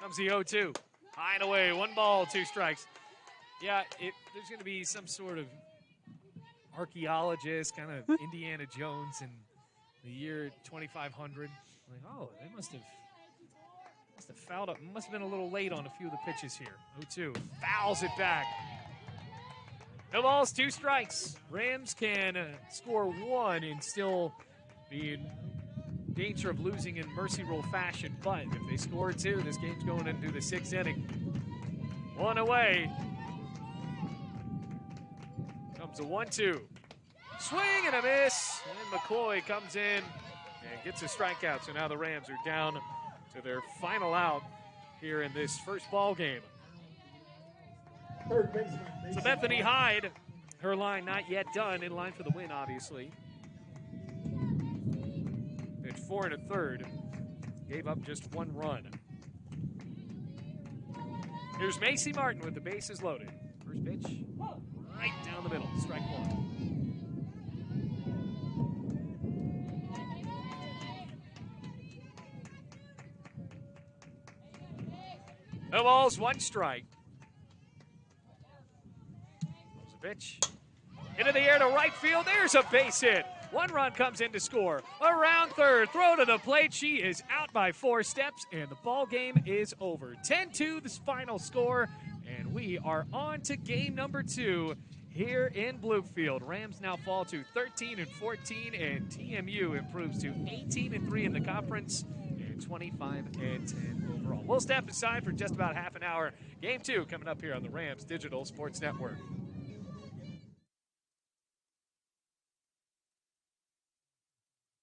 Comes the 0-2. High and away, 1 ball, 2 strikes. Yeah, there's going to be some sort of archaeologist, kind of Indiana Jones in the year 2500. Like, oh, they must have fouled up. Must have been a little late on a few of the pitches here. 0-2. Fouls it back. No balls, 2 strikes. Rams can score 1 and still be in danger of losing in mercy rule fashion, but if they score 2, this game's going into the 6th inning. 1 away. Comes a 1-2. Swing and a miss. And McCoy comes in and gets a strikeout. So now the Rams are down to their final out here in this first ball game. Third baseman. So Bethany Hyde, her line not yet done, in line for the win, obviously. Pitch 4 1/3. Gave up just 1 run. Here's Macy Martin with the bases loaded. First pitch, right down the middle, strike 1. No balls, 1 strike. There's a pitch. Into the air to right field. There's a base hit. 1 run comes in to score. Around third. Throw to the plate. She is out by 4 steps, and the ball game is over. 10-2 the final score, and we are on to game number 2 here in Bluefield. Rams now fall to 13-14, and TMU improves to 18-3 in the conference and 25-10 overall. We'll step aside for just about half an hour. Game 2 coming up here on the Rams Digital Sports Network.